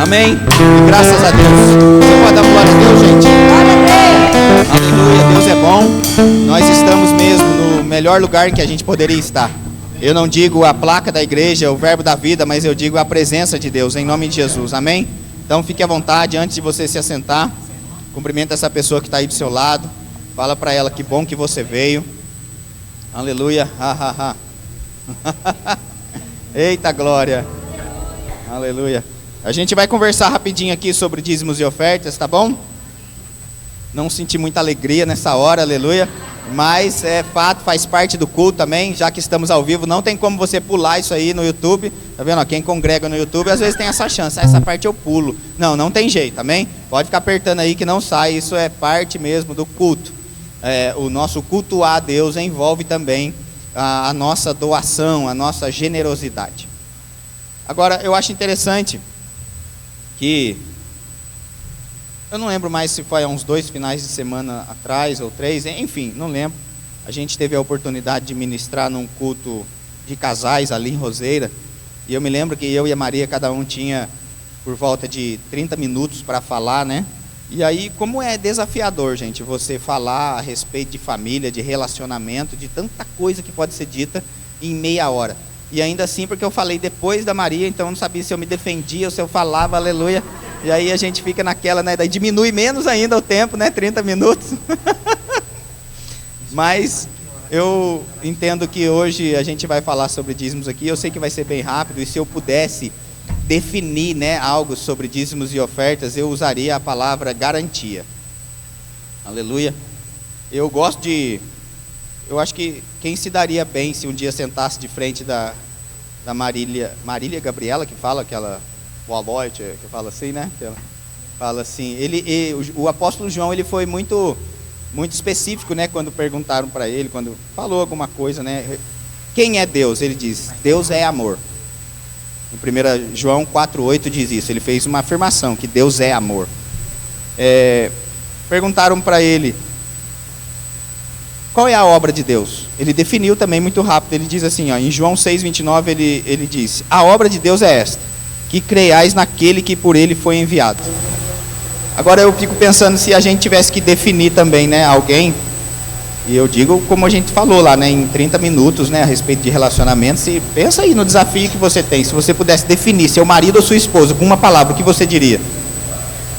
Amém? E graças a Deus. Você pode dar glória a Deus, gente? Aleluia, Deus é bom. Nós estamos mesmo no melhor lugar que a gente poderia estar. Eu não digo a placa da igreja, o verbo da vida, mas eu digo a presença de Deus, em nome de Jesus. Amém? Então fique à vontade, antes de você se assentar, cumprimenta essa pessoa que está aí do seu lado. Fala para ela que bom que você veio. Aleluia. Eita glória. Aleluia. A gente vai conversar rapidinho aqui sobre dízimos e ofertas, tá bom? Não senti muita alegria nessa hora, aleluia. Mas é fato, faz parte do culto também, já que estamos ao vivo. Não tem como você pular isso aí no YouTube. Tá vendo? Quem congrega no YouTube às vezes tem essa chance. Essa parte eu pulo. Não tem jeito, amém? Pode ficar apertando aí que não sai. Isso é parte mesmo do culto. O nosso cultuar a Deus envolve também a nossa doação, a nossa generosidade. Agora, eu acho interessante que eu não lembro mais se foi há uns 2 finais de semana atrás ou 3, enfim, não lembro. A gente teve a oportunidade de ministrar num culto de casais ali em Roseira, e eu me lembro que eu e a Maria, cada um tinha por volta de 30 minutos para falar, né? E aí, como é desafiador, gente, você falar a respeito de família, de relacionamento, de tanta coisa que pode ser dita em meia hora. E ainda assim, porque eu falei depois da Maria, então eu não sabia se eu me defendia ou se eu falava, aleluia. E aí a gente fica naquela, né? Daí diminui menos ainda o tempo, né? 30 minutos. Mas eu entendo que hoje a gente vai falar sobre dízimos aqui. Eu sei que vai ser bem rápido, e se eu pudesse definir, né, algo sobre dízimos e ofertas, eu usaria a palavra garantia. Aleluia. Eu acho que quem se daria bem se um dia sentasse de frente da Marília Gabriela, que fala aquela boa noite, que fala assim, né? Que ela fala assim. O apóstolo João, ele foi muito específico, né? Quando perguntaram para ele, quando falou alguma coisa, né? Quem é Deus? Ele diz: Deus é amor. Em 1 João 4,8 diz isso. Ele fez uma afirmação que Deus é amor. Perguntaram para ele: qual é a obra de Deus? Ele definiu também muito rápido. Ele diz assim, em João 6,29, ele diz: a obra de Deus é esta, que creiais naquele que por ele foi enviado. Agora eu fico pensando se a gente tivesse que definir também, né, alguém, e eu digo como a gente falou lá, né, em 30 minutos, né, a respeito de relacionamentos. E pensa aí no desafio que você tem. Se você pudesse definir seu marido ou sua esposa com uma palavra, o que você diria?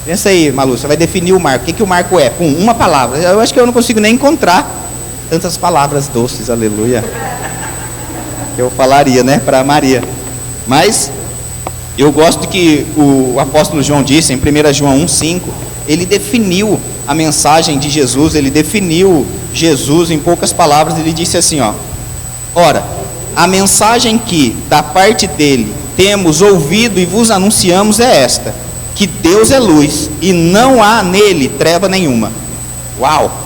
Pensa aí, Malu, você vai definir o Marco. O que o Marco é? Com uma palavra. Eu acho que eu não consigo nem encontrar tantas palavras doces, aleluia, que eu falaria, né, para Maria. Mas eu gosto que o apóstolo João disse em 1 João 1,5, ele definiu a mensagem de Jesus, ele definiu Jesus em poucas palavras. Ele disse assim, ora, a mensagem que da parte dele temos ouvido e vos anunciamos é esta, que Deus é luz e não há nele treva nenhuma. Uau!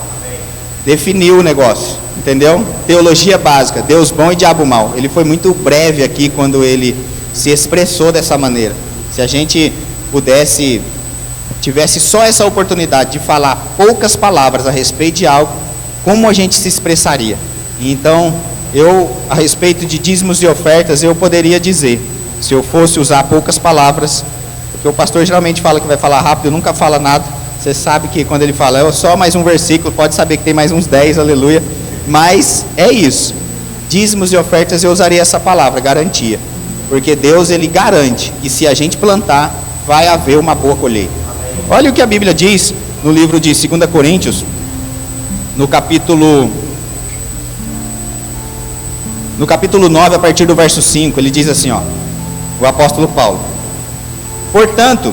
Definiu o negócio, entendeu? Teologia básica, Deus bom e diabo mau. Ele foi muito breve aqui quando ele se expressou dessa maneira. Se a gente tivesse só essa oportunidade de falar poucas palavras a respeito de algo, como a gente se expressaria? Então, a respeito de dízimos e ofertas, eu poderia dizer, se eu fosse usar poucas palavras, porque o pastor geralmente fala que vai falar rápido, nunca fala nada. Você sabe que quando ele fala, é só mais um versículo, pode saber que tem mais uns 10, aleluia. Mas é isso. Dízimos e ofertas, eu usaria essa palavra, garantia. Porque Deus, ele garante que se a gente plantar, vai haver uma boa colheita. Olha o que a Bíblia diz no livro de 2 Coríntios, no capítulo 9, a partir do verso 5, ele diz assim, o apóstolo Paulo: portanto,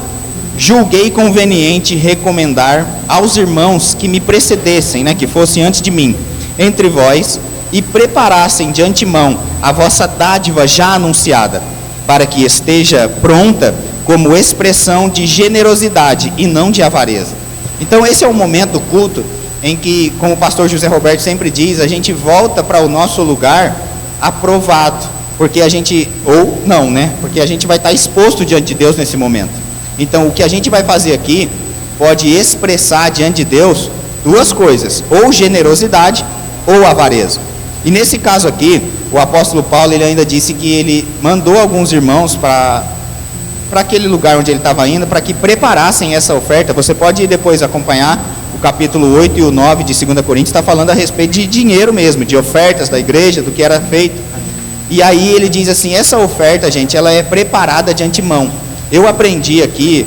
julguei conveniente recomendar aos irmãos que me precedessem, né, que fossem antes de mim, entre vós, e preparassem de antemão a vossa dádiva já anunciada, para que esteja pronta como expressão de generosidade e não de avareza. Então esse é o momento do culto em que, como o pastor José Roberto sempre diz, a gente volta para o nosso lugar aprovado, porque a gente, ou não, né, porque a gente vai estar exposto diante de Deus nesse momento. Então o que a gente vai fazer aqui pode expressar diante de Deus duas coisas, ou generosidade ou avareza. E nesse caso aqui, o apóstolo Paulo, ele ainda disse que ele mandou alguns irmãos para para aquele lugar onde ele estava indo, para que preparassem essa oferta. Você pode ir depois acompanhar o capítulo 8 e o 9 de 2 Coríntios, está falando a respeito de dinheiro mesmo, de ofertas da igreja, do que era feito. E aí ele diz assim, essa oferta, gente, ela é preparada de antemão. Eu aprendi aqui,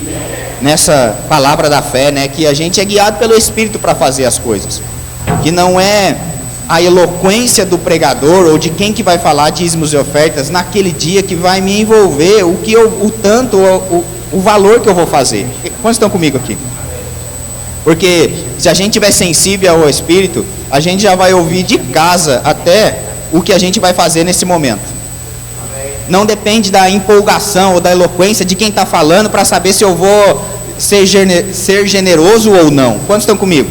nessa palavra da fé, né, que a gente é guiado pelo Espírito para fazer as coisas. Que não é a eloquência do pregador ou de quem que vai falar dízimos e ofertas naquele dia que vai me envolver o valor que eu vou fazer. Quantos estão comigo aqui? Porque se a gente estiver sensível ao Espírito, a gente já vai ouvir de casa até o que a gente vai fazer nesse momento. Não depende da empolgação ou da eloquência de quem está falando para saber se eu vou ser generoso ou não. Quantos estão comigo?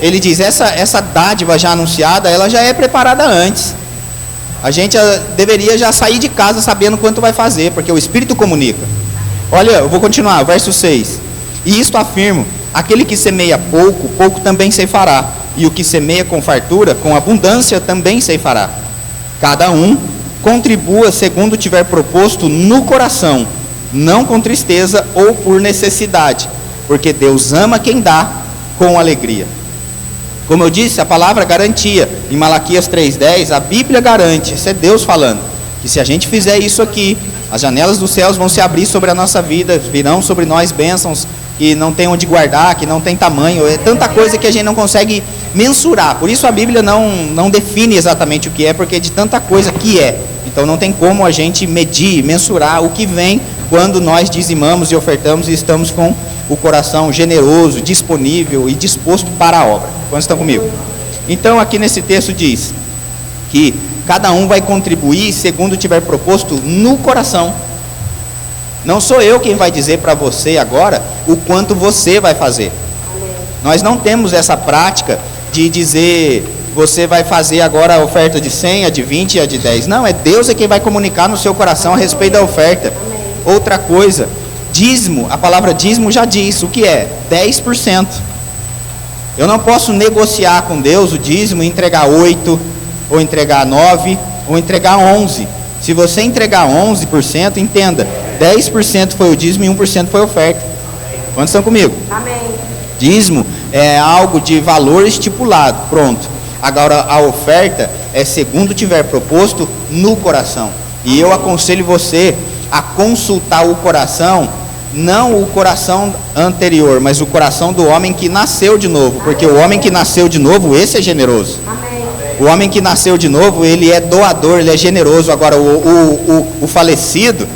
Ele diz, essa dádiva já anunciada, ela já é preparada antes. A gente deveria já sair de casa sabendo quanto vai fazer, porque o Espírito comunica. Olha, eu vou continuar, verso 6. E isto afirmo, aquele que semeia pouco, pouco também ceifará. E o que semeia com fartura, com abundância também ceifará. Cada um contribua segundo tiver proposto no coração, não com tristeza ou por necessidade, porque Deus ama quem dá com alegria. Como eu disse, a palavra garantia, em Malaquias 3,10, a Bíblia garante, isso é Deus falando, que se a gente fizer isso aqui, as janelas dos céus vão se abrir sobre a nossa vida, virão sobre nós bênçãos que não tem onde guardar, que não tem tamanho, é tanta coisa que a gente não consegue mensurar. Por isso a Bíblia não define exatamente o que é, porque é de tanta coisa que é. Então não tem como a gente medir, mensurar o que vem quando nós dizimamos e ofertamos e estamos com o coração generoso, disponível e disposto para a obra. Quantos estão comigo? Então aqui nesse texto diz que cada um vai contribuir segundo tiver proposto no coração. Não sou eu quem vai dizer para você agora o quanto você vai fazer. Nós não temos essa prática de dizer, você vai fazer agora a oferta de 100, a de 20 e a de 10. Não, é Deus quem vai comunicar no seu coração a respeito da oferta. Outra coisa, dízimo, a palavra dízimo já diz o que é, 10%. Eu não posso negociar com Deus o dízimo e entregar 8, ou entregar 9, ou entregar 11. Se você entregar 11%, entenda, 10% foi o dízimo e 1% foi a oferta. Quantos estão comigo? Amém. Dízimo é algo de valor estipulado, pronto. Agora a oferta é segundo tiver proposto no coração. E eu aconselho você a consultar o coração, não o coração anterior, mas o coração do homem que nasceu de novo, porque o homem que nasceu de novo, esse é generoso. O homem que nasceu de novo, ele é doador, ele é generoso. Agora o falecido,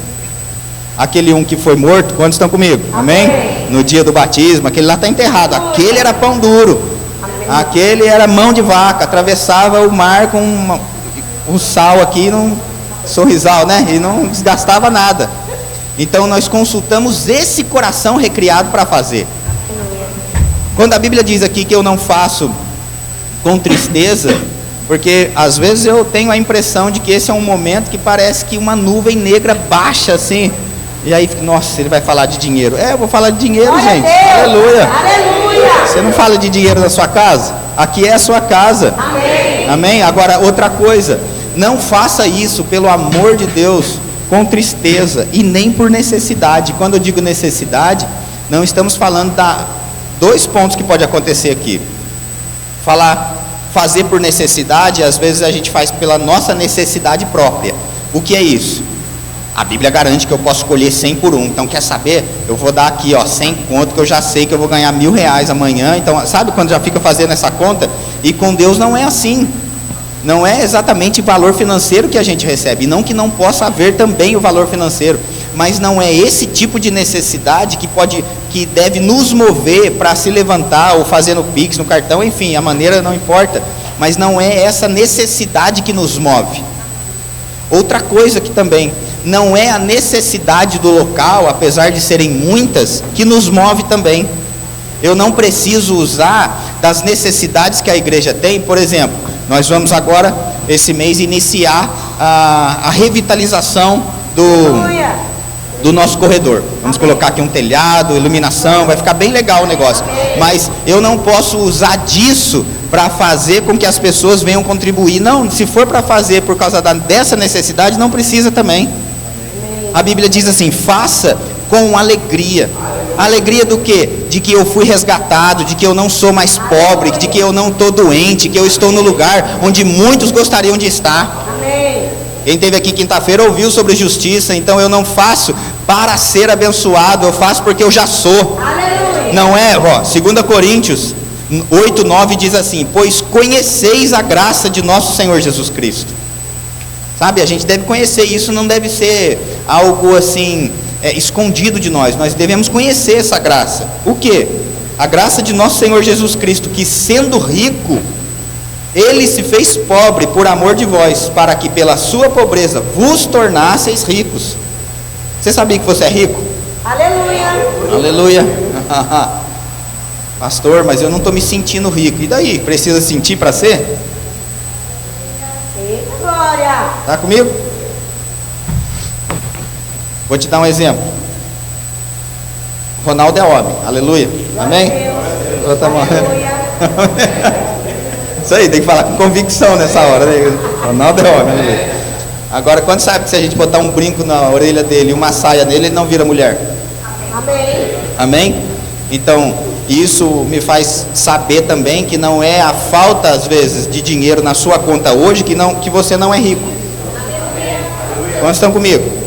aquele um que foi morto, quantos estão comigo? Amém? No dia do batismo, aquele lá está enterrado, aquele era pão duro, aquele era mão de vaca, atravessava o mar com um sal aqui, num sorrisal, né? E não desgastava nada. Então nós consultamos esse coração recriado para fazer. Quando a Bíblia diz aqui que eu não faço com tristeza, porque às vezes eu tenho a impressão de que esse é um momento que parece que uma nuvem negra baixa assim, e aí, nossa, ele vai falar de dinheiro. Eu vou falar de dinheiro, Glória gente. a Deus. Aleluia. Aleluia. Você não fala de dinheiro na sua casa? Aqui é a sua casa. Amém. Amém? Agora, outra coisa, não faça isso, pelo amor de Deus, com tristeza e nem por necessidade. Quando eu digo necessidade, não estamos falando dois pontos que pode acontecer aqui. Fazer por necessidade, às vezes a gente faz pela nossa necessidade própria. O que é isso? A Bíblia garante que eu posso escolher 100 por 1. Então, quer saber? Eu vou dar aqui, 100 conto, que eu já sei que eu vou ganhar R$1.000 amanhã. Então, sabe quando já fica fazendo essa conta? E com Deus não é assim. Não é exatamente valor financeiro que a gente recebe. E não que não possa haver também o valor financeiro. Mas não é esse tipo de necessidade que deve nos mover para se levantar, ou fazer no Pix, no cartão, enfim, a maneira não importa. Mas não é essa necessidade que nos move. Outra coisa que também não é a necessidade do local, apesar de serem muitas, que nos move também. Eu não preciso usar das necessidades que a igreja tem. Por exemplo, nós vamos agora, esse mês, iniciar a revitalização do nosso corredor. Vamos colocar aqui um telhado, iluminação, vai ficar bem legal o negócio. Mas eu não posso usar disso para fazer com que as pessoas venham contribuir. Não, se for para fazer por causa dessa necessidade, não precisa também. A Bíblia diz assim, faça com alegria. Alegria do quê? De que eu fui resgatado, de que eu não sou mais pobre, de que eu não estou doente, que eu estou no lugar onde muitos gostariam de estar. Amém. Quem esteve aqui quinta-feira ouviu sobre justiça. Então eu não faço para ser abençoado, eu faço porque eu já sou. Aleluia. Não é, 2 Coríntios 8:9 diz assim: pois conheceis a graça de nosso Senhor Jesus Cristo. Sabe, a gente deve conhecer isso, não deve ser algo assim escondido de nós. Nós devemos conhecer essa graça. O que? A graça de nosso Senhor Jesus Cristo, que sendo rico, Ele se fez pobre por amor de vós, para que pela sua pobreza vos tornasseis ricos. Você sabia que você é rico? Aleluia. Aleluia. Pastor, mas eu não estou me sentindo rico. E daí? Precisa sentir para ser? Eita glória. Está comigo? Vou te dar um exemplo. Ronaldo é homem. Aleluia. Amém? Outra mão. Isso aí, tem que falar com convicção nessa hora, né? Ronaldo é homem. Aleluia. Agora, quando sabe que se a gente botar um brinco na orelha dele e uma saia nele, ele não vira mulher? Amém. Amém? Então, isso me faz saber também que não é a falta, às vezes, de dinheiro na sua conta hoje que você não é rico. Quantos estão comigo?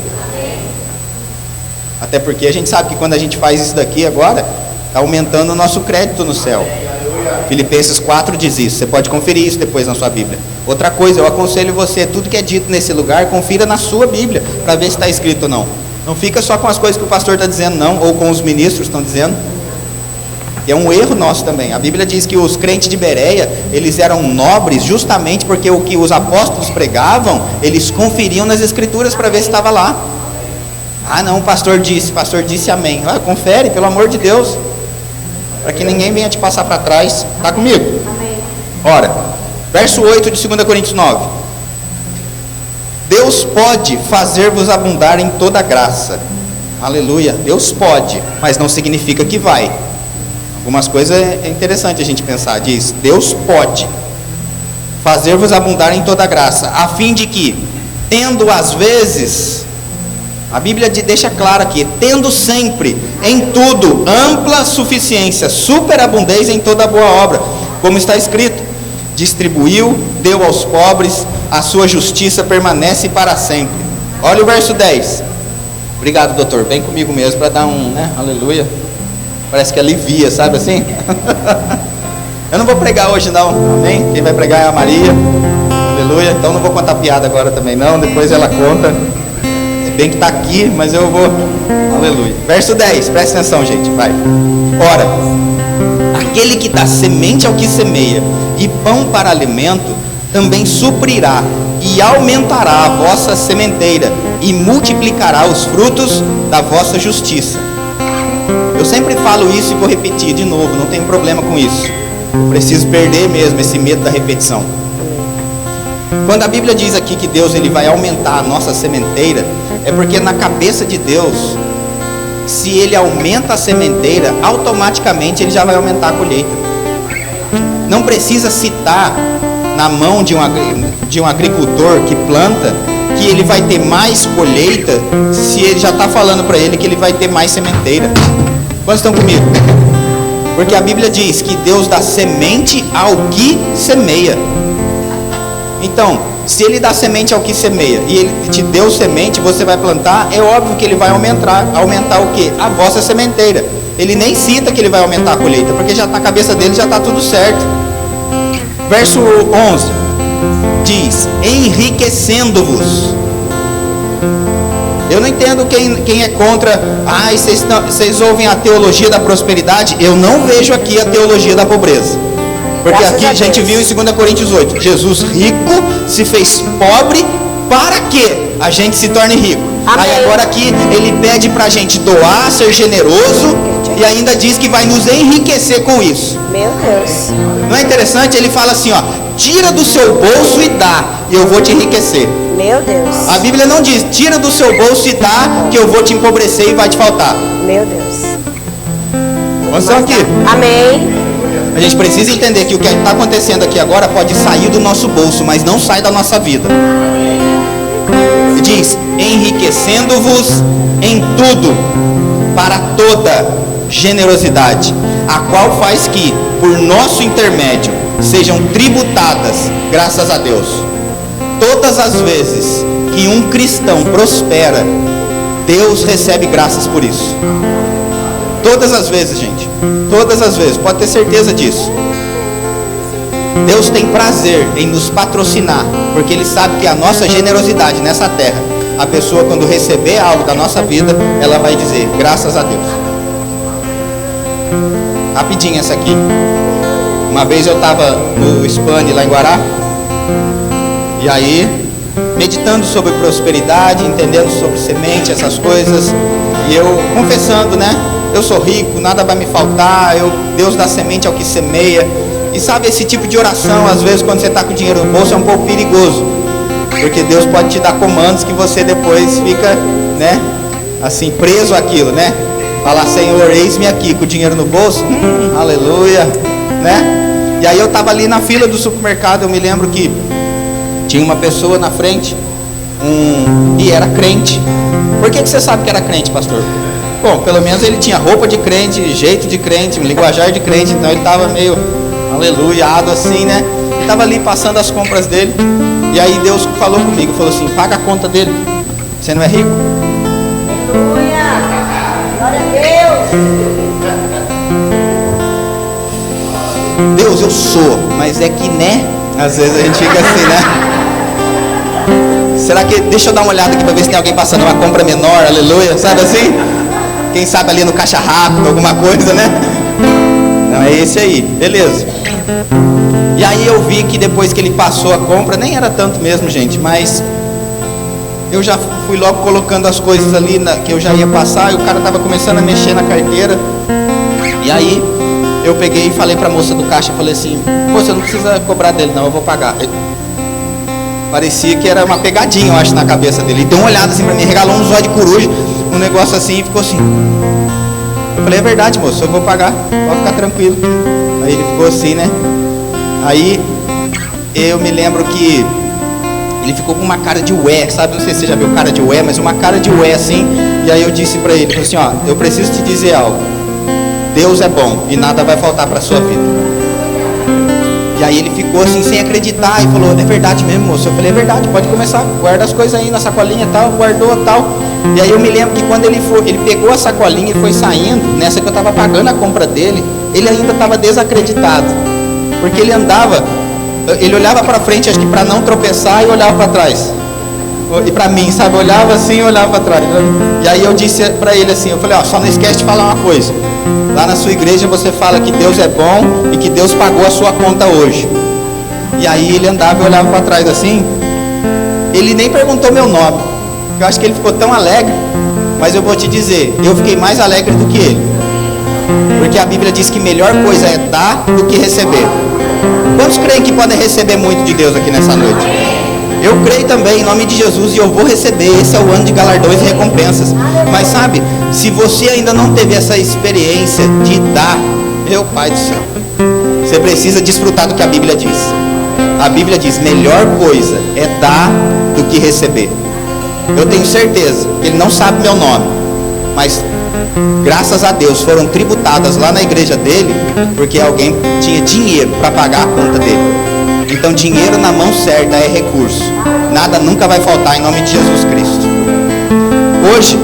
Até porque a gente sabe que quando a gente faz isso daqui agora, está aumentando o nosso crédito no céu. Filipenses 4 diz isso. Você pode conferir isso depois na sua Bíblia. Outra coisa, eu aconselho você, tudo que é dito nesse lugar, confira na sua Bíblia, para ver se está escrito ou não. Não fica só com as coisas que o pastor está dizendo, não, ou com os ministros estão dizendo. É um erro nosso também. A Bíblia diz que os crentes de Bereia, eles eram nobres justamente porque o que os apóstolos pregavam, eles conferiam nas escrituras para ver se estava lá. Ah não, o pastor disse amém. Confere, pelo amor de Deus, para que ninguém venha te passar para trás. Está comigo? Amém. Ora, verso 8 de 2 Coríntios 9. Deus pode fazer-vos abundar em toda graça. Aleluia. Deus pode, mas não significa que vai. Algumas coisas é interessante a gente pensar. Diz, Deus pode fazer-vos abundar em toda graça, a fim de que, tendo às vezes, a Bíblia deixa claro aqui, tendo sempre, em tudo, ampla suficiência, superabundez em toda boa obra, como está escrito, distribuiu, deu aos pobres, a sua justiça permanece para sempre. Olha o verso 10. Obrigado, doutor, vem comigo mesmo para dar um, né, aleluia. Parece que alivia, sabe assim? Eu não vou pregar hoje não, amém? Quem vai pregar é a Maria, aleluia. Então não vou contar piada agora também não, depois ela conta. Se bem que está aqui, mas eu vou, aleluia. Verso 10, presta atenção gente, vai. Ora, aquele que dá semente ao que semeia e pão para alimento, também suprirá e aumentará a vossa sementeira e multiplicará os frutos da vossa justiça. Eu sempre falo isso e vou repetir de novo, não tenho problema com isso. Eu preciso perder mesmo esse medo da repetição. Quando a Bíblia diz aqui que Deus ele vai aumentar a nossa sementeira, é porque na cabeça de Deus, se Ele aumenta a sementeira, automaticamente Ele já vai aumentar a colheita. Não precisa citar na mão de um agricultor que planta, que ele vai ter mais colheita, se ele já está falando para ele que ele vai ter mais sementeira. Quantos estão comigo? Porque a Bíblia diz que Deus dá semente ao que semeia. Então, se Ele dá semente ao que semeia, e Ele te deu semente, você vai plantar, é óbvio que Ele vai aumentar o quê? A vossa sementeira. Ele nem cita que Ele vai aumentar a colheita, porque já na cabeça dele já está tudo certo. Verso 11 diz, enriquecendo-vos. Eu não entendo quem é contra, vocês ouvem a teologia da prosperidade. Eu não vejo aqui a teologia da pobreza. Porque aqui a gente viu em 2 Coríntios 8, Jesus rico se fez pobre para que a gente se torne rico. Amém. Aí agora aqui ele pede para a gente doar, ser generoso, e ainda diz que vai nos enriquecer com isso. Meu Deus. Não é interessante? Ele fala assim, ó, tira do seu bolso e dá, e eu vou te enriquecer. Meu Deus. A Bíblia não diz, tira do seu bolso e dá, que eu vou te empobrecer e vai te faltar. Meu Deus. Vamos estão aqui. Amém. A gente precisa entender que o que está acontecendo aqui agora pode sair do nosso bolso, mas não sai da nossa vida. Diz, enriquecendo-vos em tudo. para toda generosidade, a qual faz que, por nosso intermédio, sejam tributadas graças a Deus. Todas as vezes que um cristão prospera, Deus recebe graças por isso. Todas as vezes, gente. Todas as vezes, pode ter certeza disso. Deus tem prazer em nos patrocinar, porque Ele sabe que a nossa generosidade nessa terra, a pessoa quando receber algo da nossa vida, ela vai dizer, graças a Deus. Rapidinho essa aqui. Uma vez eu estava no Spani lá em Guará, e aí, meditando sobre prosperidade, entendendo sobre semente, essas coisas, e eu confessando, né? Eu sou rico, nada vai me faltar, Deus dá semente ao que semeia. E sabe, esse tipo de oração, às vezes quando você está com o dinheiro no bolso, é um pouco perigoso, porque Deus pode te dar comandos que você depois fica, né, assim, preso àquilo, né? Falar, Senhor, eis-me aqui com o dinheiro no bolso, aleluia, né? E aí eu estava ali na fila do supermercado, eu me lembro que tinha uma pessoa na frente, e era crente. Por que você sabe que era crente, pastor? Bom, pelo menos ele tinha roupa de crente, jeito de crente, linguajar de crente, então ele estava meio aleluiado assim, né? Ele estava ali passando as compras dele, e aí Deus falou comigo, falou assim, paga a conta dele, você não é rico? Aleluia! Glória a Deus! Deus, eu sou, mas é que, né? Às vezes a gente fica assim, né? Será que, deixa eu dar uma olhada aqui para ver se tem alguém passando uma compra menor, aleluia, sabe assim? Quem sabe ali no caixa rápido, alguma coisa, né? Não, é esse aí, beleza. E aí eu vi que depois que ele passou a compra, nem era tanto mesmo, gente, mas eu já fui logo colocando as coisas ali que eu já ia passar, e o cara estava começando a mexer na carteira. E aí eu peguei e falei para a moça do caixa, falei assim, moça, não precisa cobrar dele não, eu vou pagar. Parecia que era uma pegadinha, eu acho, na cabeça dele. Ele deu uma olhada assim para mim, regalou um zóio de coruja, um negócio assim, e ficou assim. Eu falei, é verdade, moço, eu vou pagar, pode ficar tranquilo. Aí ele ficou assim, né? Aí eu me lembro que ele ficou com uma cara de ué, sabe? Não sei se você já viu cara de ué, mas uma cara de ué assim. E aí eu disse para ele, assim, ó, eu preciso te dizer algo. Deus é bom e nada vai faltar para a sua vida. E aí ele ficou assim sem acreditar e falou, é verdade mesmo, moço? Eu falei, é verdade, pode começar, guarda as coisas aí na sacolinha e tal, guardou e tal. E aí eu me lembro que quando ele pegou a sacolinha e foi saindo, nessa que eu estava pagando a compra dele, ele ainda estava desacreditado, porque ele andava, ele olhava para frente, acho que para não tropeçar, e olhava para trás. E para mim, sabe, olhava assim e olhava para trás. E aí eu disse para ele assim, eu falei, ó, só não esquece de falar uma coisa. Lá na sua igreja você fala que Deus é bom e que Deus pagou a sua conta hoje. E aí ele andava e olhava para trás assim. Ele nem perguntou meu nome. Eu acho que ele ficou tão alegre. Mas eu vou te dizer, eu fiquei mais alegre do que ele. Porque a Bíblia diz que melhor coisa é dar do que receber. Quantos creem que podem receber muito de Deus aqui nessa noite? Eu creio também em nome de Jesus e eu vou receber. Esse é o ano de galardões e recompensas. Mas sabe, se você ainda não teve essa experiência de dar, meu Pai do céu, você precisa desfrutar do que a Bíblia diz. A Bíblia diz, melhor coisa é dar do que receber. Eu tenho certeza que ele não sabe meu nome, mas graças a Deus foram tributadas lá na igreja dele, porque alguém tinha dinheiro para pagar a conta dele. Então dinheiro na mão certa é recurso. Nada nunca vai faltar em nome de Jesus Cristo. Hoje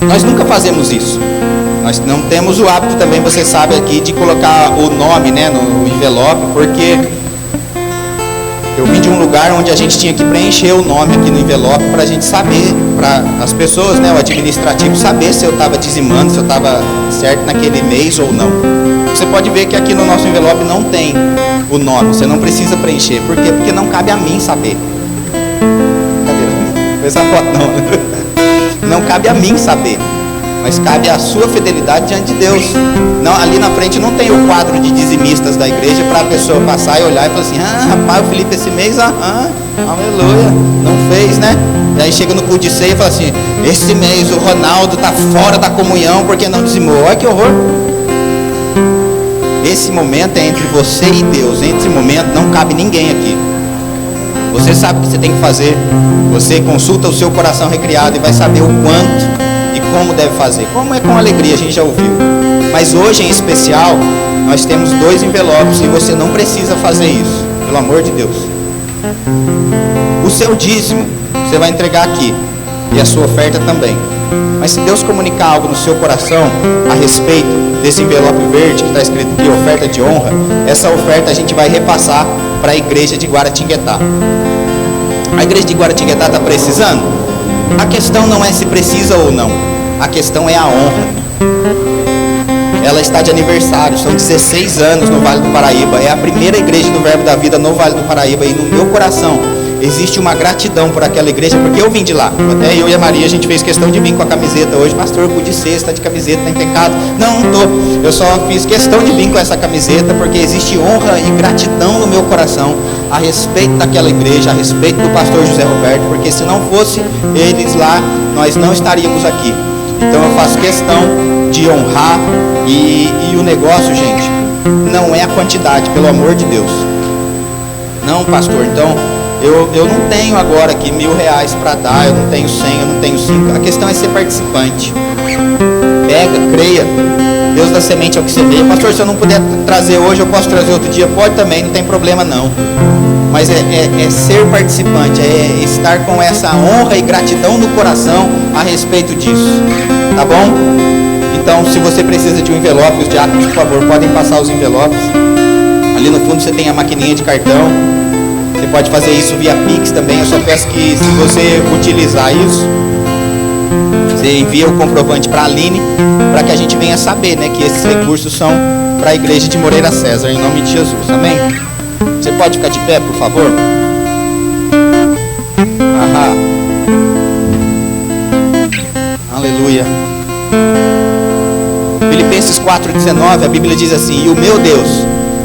nós nunca fazemos isso. Nós não temos o hábito também, você sabe aqui, de colocar o nome, né, no envelope, porque eu vim de um lugar onde a gente tinha que preencher o nome aqui no envelope para a gente saber, para as pessoas, né, o administrativo saber se eu estava dizimando, se eu estava certo naquele mês ou não. Você pode ver que aqui no nosso envelope não tem o nome, você não precisa preencher. Por quê? Porque não cabe a mim saber. Cadê? Essa foto não. Não cabe a mim saber, mas cabe a sua fidelidade diante de Deus. Não, ali na frente não tem o quadro de dizimistas da igreja para a pessoa passar e olhar e falar assim, rapaz, o Felipe esse mês, aleluia, não fez, né? E aí chega no culto de ceia e fala assim, esse mês o Ronaldo está fora da comunhão porque não dizimou. Olha que horror. Esse momento é entre você e Deus. Entre esse momento não cabe ninguém aqui. Você sabe o que você tem que fazer. Você consulta o seu coração recriado e vai saber o quanto e como deve fazer. Como é com alegria, a gente já ouviu. Mas hoje, em especial, nós temos 2 envelopes e você não precisa fazer isso, pelo amor de Deus. O seu dízimo, você vai entregar aqui, e a sua oferta também. Mas se Deus comunicar algo no seu coração a respeito desse envelope verde que está escrito aqui, oferta de honra, essa oferta a gente vai repassar para a igreja de Guaratinguetá. A igreja de Guaratinguetá está precisando? A questão não é se precisa ou não, a questão é a honra. Ela está de aniversário, são 16 anos no Vale do Paraíba, é a primeira igreja do Verbo da Vida no Vale do Paraíba, e no meu coração existe uma gratidão por aquela igreja, porque eu vim de lá. Até eu e a Maria, a gente fez questão de vir com a camiseta hoje. Pastor, pude ser, está de camiseta, está em pecado. Não estou. Eu só fiz questão de vir com essa camiseta, porque existe honra e gratidão no meu coração a respeito daquela igreja, a respeito do pastor José Roberto, porque se não fosse eles lá, nós não estaríamos aqui. Então eu faço questão de honrar, e o negócio, gente, não é a quantidade, pelo amor de Deus. Não, pastor, então eu não tenho agora aqui R$1.000 para dar, eu não tenho 100, eu não tenho 5. A questão é ser participante. Pega, creia. Deus da semente é o que você vê. Pastor, se eu não puder trazer hoje, eu posso trazer outro dia? Pode também, não tem problema não. Mas é ser participante, é estar com essa honra e gratidão no coração a respeito disso. Tá bom? Então, se você precisa de um envelope, os diáconos, por favor, podem passar os envelopes. Ali no fundo você tem a maquininha de cartão. Você pode fazer isso via Pix também. Eu só peço que, se você utilizar isso, você envia o comprovante para a Aline, para que a gente venha saber, né, que esses recursos são para a igreja de Moreira César, em nome de Jesus. Amém? Você pode ficar de pé, por favor? Ahá. Aleluia. Filipenses 4,19, a Bíblia diz assim: e o meu Deus,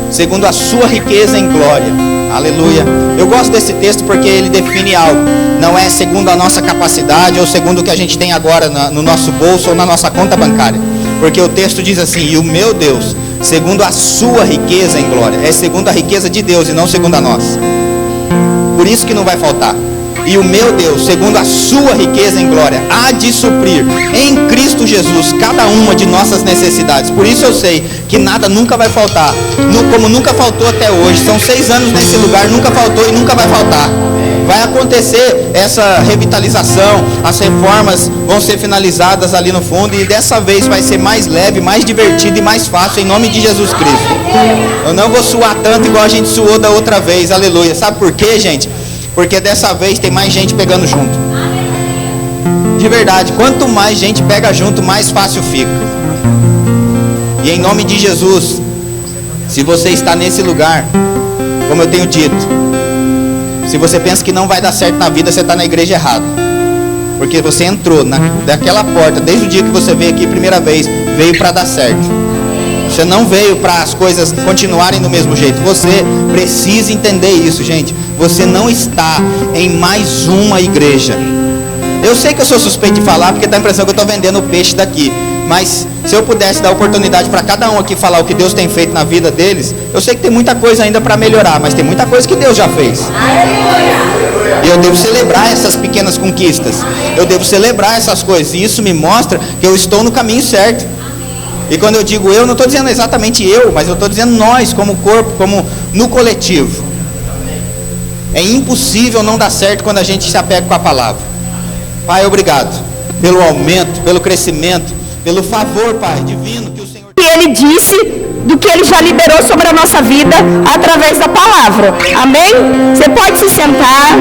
segundo a sua riqueza em glória. Aleluia. Eu gosto desse texto porque ele define algo. Não é segundo a nossa capacidade ou segundo o que a gente tem agora no nosso bolso ou na nossa conta bancária. Porque o texto diz assim: e o meu Deus, segundo a sua riqueza em glória. É segundo a riqueza de Deus e não segundo a nossa. Por isso que não vai faltar. E o meu Deus, segundo a sua riqueza em glória, há de suprir em Cristo Jesus cada uma de nossas necessidades. Por isso eu sei que nada nunca vai faltar, como nunca faltou até hoje. São 6 anos nesse lugar, nunca faltou e nunca vai faltar. Vai acontecer essa revitalização, as reformas vão ser finalizadas ali no fundo, e dessa vez vai ser mais leve, mais divertido e mais fácil, em nome de Jesus Cristo. Eu não vou suar tanto igual a gente suou da outra vez, aleluia. Sabe por quê, gente? Porque dessa vez tem mais gente pegando junto. De verdade, quanto mais gente pega junto, mais fácil fica. E em nome de Jesus, se você está nesse lugar, como eu tenho dito, se você pensa que não vai dar certo na vida, você está na igreja errada. Porque você entrou daquela porta, desde o dia que você veio aqui a primeira vez, veio para dar certo. Você não veio para as coisas continuarem do mesmo jeito. Você precisa entender isso, gente. Você não está em mais uma igreja. Eu sei que eu sou suspeito de falar, porque dá a impressão que eu estou vendendo o peixe daqui. Mas se eu pudesse dar oportunidade para cada um aqui falar o que Deus tem feito na vida deles, eu sei que tem muita coisa ainda para melhorar, mas tem muita coisa que Deus já fez. E eu devo celebrar essas pequenas conquistas. Eu devo celebrar essas coisas. E isso me mostra que eu estou no caminho certo. E quando eu digo eu, não estou dizendo exatamente eu, mas eu estou dizendo nós, como corpo, como no coletivo. É impossível não dar certo quando a gente se apega com a palavra. Pai, obrigado pelo aumento, pelo crescimento, pelo favor, Pai, divino que o Senhor... E Ele disse do que Ele já liberou sobre a nossa vida através da palavra. Amém? Você pode se sentar.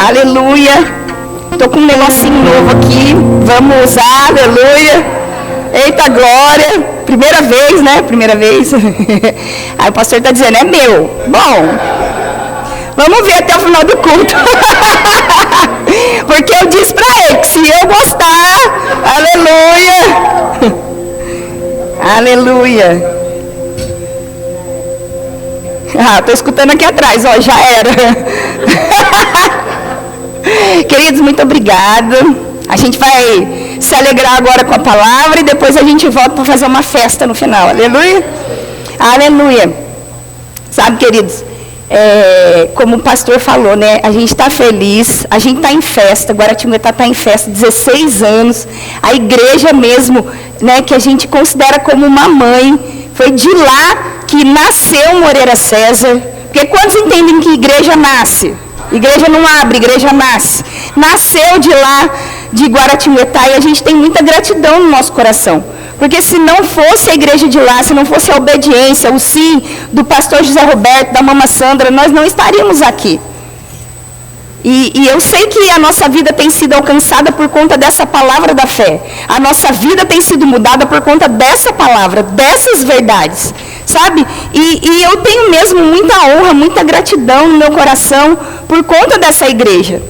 Aleluia. Estou com um negocinho novo aqui. Vamos usar. Aleluia. Eita glória. Primeira vez, né? Primeira vez. Aí o pastor está dizendo, é meu. Bom, vamos ver até o final do culto. Porque eu disse para ele que se eu gostar, aleluia. Aleluia. Estou escutando aqui atrás, ó, já era. Queridos, muito obrigada. A gente vai se alegrar agora com a palavra e depois a gente volta para fazer uma festa no final. Aleluia. Aleluia. Sabe, queridos, como o pastor falou, né? A gente está feliz, a gente está em festa, Guaratinguetá está em festa, 16 anos. A igreja mesmo, né, que a gente considera como uma mãe, foi de lá que nasceu Moreira César. Porque quantos entendem que igreja nasce? Igreja não abre, igreja nasce. Nasceu de lá, de Guaratinguetá, e a gente tem muita gratidão no nosso coração. Porque se não fosse a igreja de lá, se não fosse a obediência, o sim do pastor José Roberto, da mama Sandra, nós não estaríamos aqui. E eu sei que a nossa vida tem sido alcançada por conta dessa palavra da fé. A nossa vida tem sido mudada por conta dessa palavra, dessas verdades, sabe? E eu tenho mesmo muita honra, muita gratidão no meu coração por conta dessa igreja.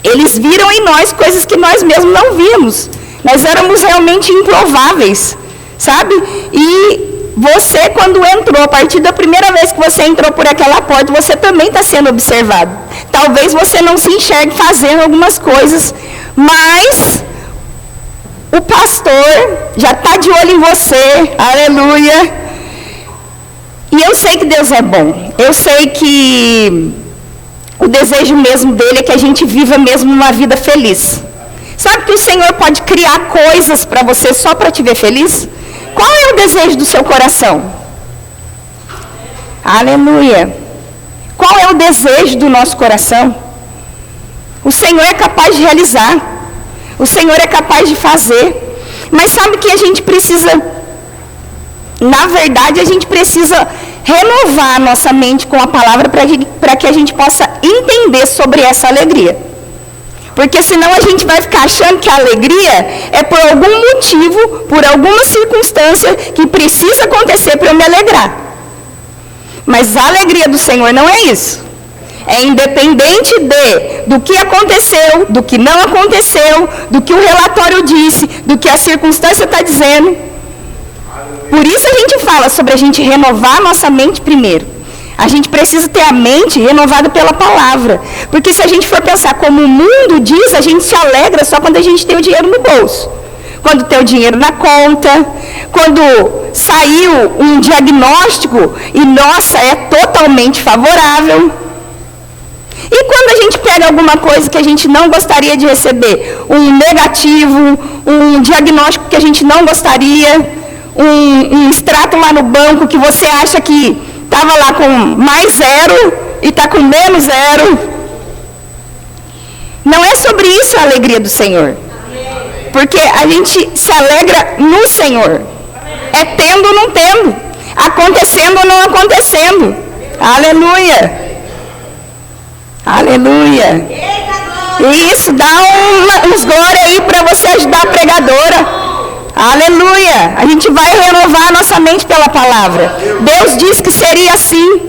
Eles viram em nós coisas que nós mesmos não vimos. Nós éramos realmente improváveis, sabe? E você, quando entrou, a partir da primeira vez que você entrou por aquela porta, você também está sendo observado. Talvez você não se enxergue fazendo algumas coisas, mas o pastor já está de olho em você, aleluia. E eu sei que Deus é bom, eu sei que o desejo mesmo dele é que a gente viva mesmo uma vida feliz. Sabe que o Senhor pode criar coisas para você só para te ver feliz? Qual é o desejo do seu coração? Aleluia. Qual é o desejo do nosso coração? O Senhor é capaz de realizar. O Senhor é capaz de fazer. Mas sabe que a gente precisa, na verdade, a gente precisa renovar a nossa mente com a palavra para que a gente possa entender sobre essa alegria. Porque senão a gente vai ficar achando que a alegria é por algum motivo, por alguma circunstância que precisa acontecer para eu me alegrar. Mas a alegria do Senhor não é isso. É independente do que aconteceu, do que não aconteceu, do que o relatório disse, do que a circunstância está dizendo. Por isso a gente fala sobre a gente renovar a nossa mente primeiro. A gente precisa ter a mente renovada pela palavra. Porque se a gente for pensar como o mundo diz, a gente se alegra só quando a gente tem o dinheiro no bolso. Quando tem o dinheiro na conta, quando saiu um diagnóstico e, nossa, é totalmente favorável. E quando a gente pega alguma coisa que a gente não gostaria de receber, um negativo, um diagnóstico que a gente não gostaria, um extrato lá no banco que você acha que estava lá com mais 0 e está com menos 0. Não é sobre isso a alegria do Senhor. Porque a gente se alegra no Senhor. É tendo ou não tendo. Acontecendo ou não acontecendo. Aleluia. Aleluia. E isso dá uns glória aí para você ajudar a pregadora. Aleluia! A gente vai renovar a nossa mente pela palavra. Deus disse que seria assim.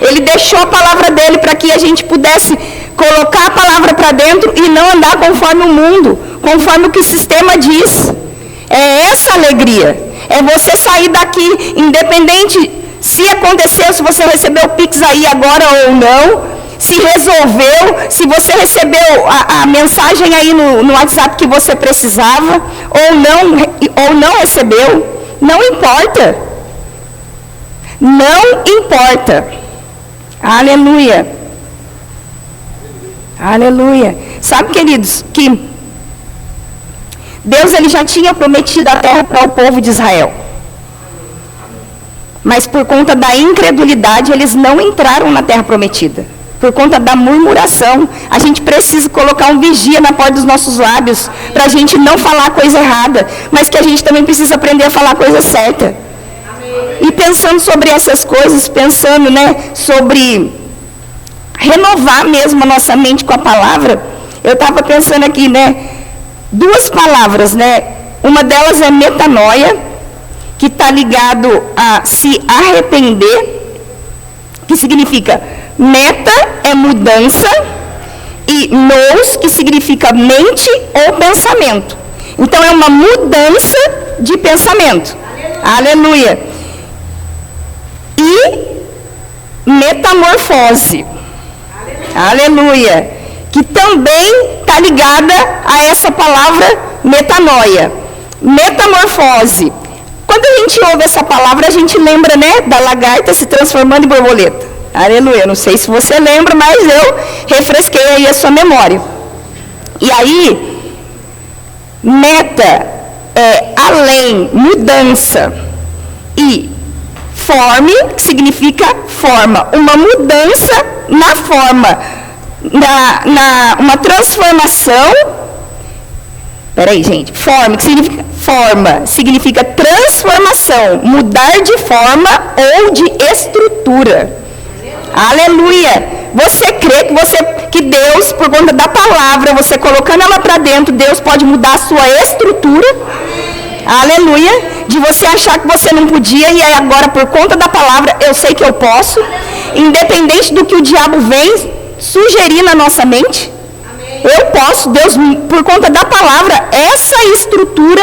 Ele deixou a palavra dele para que a gente pudesse colocar a palavra para dentro e não andar conforme o mundo, conforme o que o sistema diz. É essa alegria. É você sair daqui, independente se aconteceu, se você recebeu o Pix aí agora ou não, se resolveu, se você recebeu a mensagem aí no WhatsApp que você precisava, ou não recebeu, não importa. Não importa. Aleluia. Aleluia. Sabe, queridos, que Deus ele já tinha prometido a terra para o povo de Israel. Mas por conta da incredulidade, eles não entraram na terra prometida. Por conta da murmuração, a gente precisa colocar um vigia na porta dos nossos lábios, para a gente não falar coisa errada, mas que a gente também precisa aprender a falar a coisa certa. E pensando sobre essas coisas, pensando, sobre renovar mesmo a nossa mente com a palavra, eu estava pensando aqui, duas palavras, uma delas é metanoia, que está ligado a se arrepender, que significa meta é mudança, e nous, que significa mente ou pensamento. Então, é uma mudança de pensamento. Aleluia. E metamorfose. Aleluia. Que também está ligada a essa palavra metanoia. Metamorfose. Quando a gente ouve essa palavra, a gente lembra, da lagarta se transformando em borboleta. Aleluia. Não sei se você lembra, mas eu refresquei aí a sua memória. E aí, meta é além, mudança. E forme, que significa forma. Uma mudança na forma. Uma transformação. Peraí, gente. Forma, que significa forma. Significa transformação. Mudar de forma ou de estrutura. Aleluia. Você crê que Deus, por conta da palavra, você colocando ela para dentro, Deus pode mudar a sua estrutura? Aleluia. De você achar que você não podia e aí agora por conta da palavra eu sei que eu posso. Independente do que o diabo vem sugerir na nossa mente. Eu posso. Deus, por conta da palavra, essa estrutura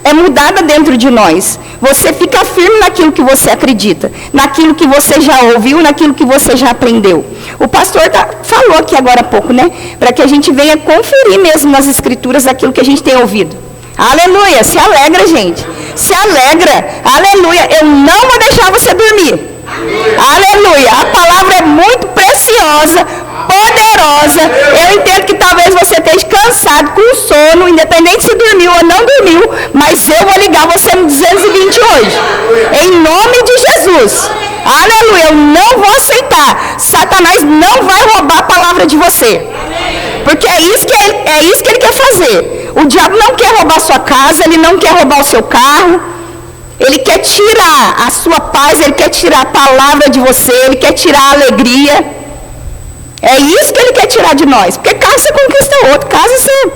é mudada dentro de nós. Você fica firme naquilo que você acredita, naquilo que você já ouviu, naquilo que você já aprendeu. O pastor falou aqui agora há pouco, né? Para que a gente venha conferir mesmo nas escrituras aquilo que a gente tem ouvido. Aleluia, se alegra, gente. Se alegra, aleluia. Eu não vou deixar você dormir. Aleluia, a palavra é muito preciosa, poderosa. Eu entendo que talvez você esteja cansado, com sono, independente se dormiu ou não dormiu, mas eu vou ligar você no 220 hoje, em nome de Jesus. Aleluia, eu não vou aceitar. Satanás não vai roubar a palavra de você, porque é isso que ele quer fazer. O diabo não quer roubar a sua casa, ele não quer roubar o seu carro. Ele quer tirar a sua paz, ele quer tirar a palavra de você, ele quer tirar a alegria. É isso que ele quer tirar de nós. Porque casa você conquista outro, casa você...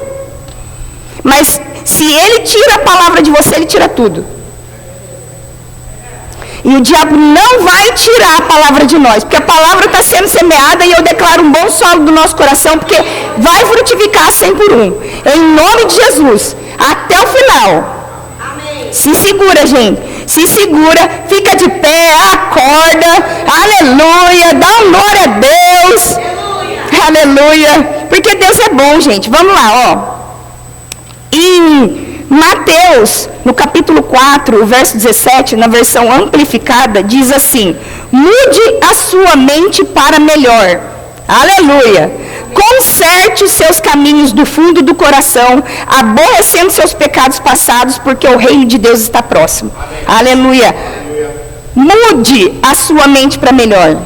Mas se ele tira a palavra de você, ele tira tudo. E o diabo não vai tirar a palavra de nós, porque a palavra está sendo semeada e eu declaro um bom solo do nosso coração, porque vai frutificar 100 por 1. Em nome de Jesus, até o final. Se segura, gente. Se segura, fica de pé, acorda. Aleluia. Dá um glória a Deus. Aleluia. Porque Deus é bom, gente. Vamos lá, ó. Em Mateus, no capítulo 4, o verso 17, na versão amplificada, diz assim: mude a sua mente para melhor. Aleluia. Conserte os seus caminhos do fundo do coração, aborrecendo seus pecados passados, porque o reino de Deus está próximo. Aleluia. Mude a sua mente para melhor.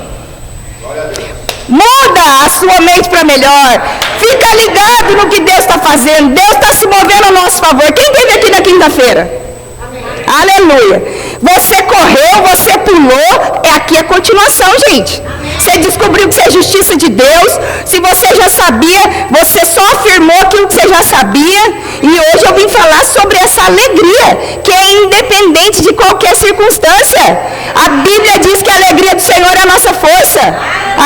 Muda a sua mente para melhor. Fica ligado no que Deus está fazendo. Deus está se movendo a nosso favor. Quem esteve aqui na quinta-feira? Aleluia. Você correu, você pulou. Aqui é a continuação, gente. Você descobriu que você é justiça de Deus. Se você já sabia, você só afirmou aquilo que você já sabia. E hoje eu vim falar sobre essa alegria, que é independente de qualquer circunstância. A Bíblia diz que a alegria do Senhor é a nossa força.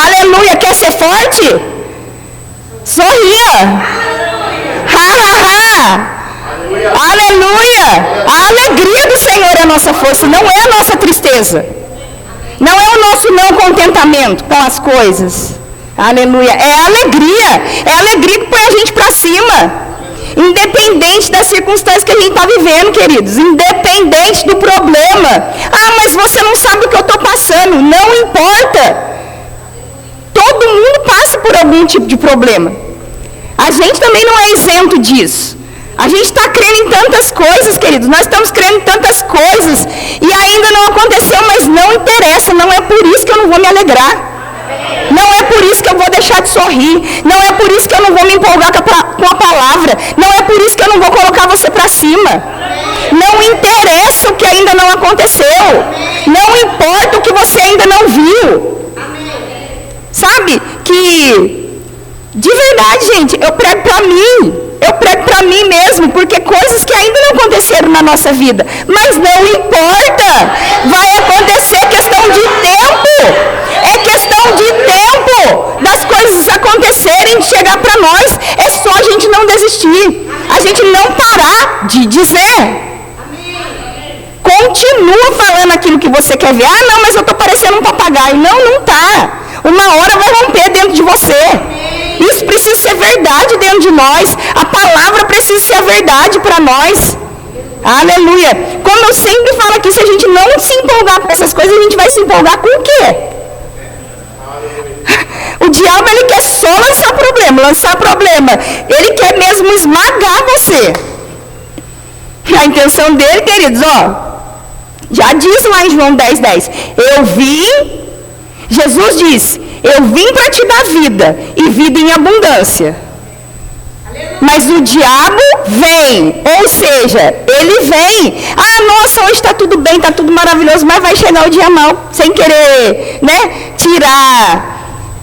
Aleluia. Quer ser forte? Sorria. Ha, ha, ha. Aleluia. A alegria do Senhor é a nossa força, não é a nossa tristeza. Não é o nosso não contentamento com as coisas. Aleluia. É a alegria. É a alegria que põe a gente para cima. Independente das circunstâncias que a gente está vivendo, queridos. Independente do problema. Ah, mas você não sabe o que eu estou passando. Não importa. Todo mundo passa por algum tipo de problema. A gente também não é isento disso. A gente está crendo em tantas coisas, queridos. Nós estamos crendo em tantas coisas. E ainda não aconteceu, mas não interessa. Não é por isso que eu não vou me alegrar. Não é por isso que eu vou deixar de sorrir. Não é por isso que eu não vou me empolgar com a palavra. Não é por isso que eu não vou colocar você para cima. Não interessa o que ainda não aconteceu. Não importa o que você ainda não viu. Sabe que, de verdade, gente, eu prego para mim. Eu prego para mim mesmo, porque coisas que ainda não aconteceram na nossa vida, mas não importa, vai acontecer, questão de tempo, é questão de tempo das coisas acontecerem, de chegar para nós, é só a gente não desistir, a gente não parar de dizer. Continua falando aquilo que você quer ver. Ah, não, mas eu estou parecendo um papagaio. Não está. Uma hora vai romper dentro de você. Isso precisa ser verdade dentro de nós. A palavra precisa ser a verdade para nós. Aleluia. Como eu sempre falo aqui, se a gente não se empolgar com essas coisas, a gente vai se empolgar com o quê? O diabo, ele quer só lançar problema. Ele quer mesmo esmagar você. A intenção dele, queridos, já diz lá em João 10:10. Jesus disse, eu vim para te dar vida, e vida em abundância. Mas o diabo vem, ou seja, ele vem. Nossa, hoje está tudo bem, está tudo maravilhoso, mas vai chegar o dia mal, sem querer, tirar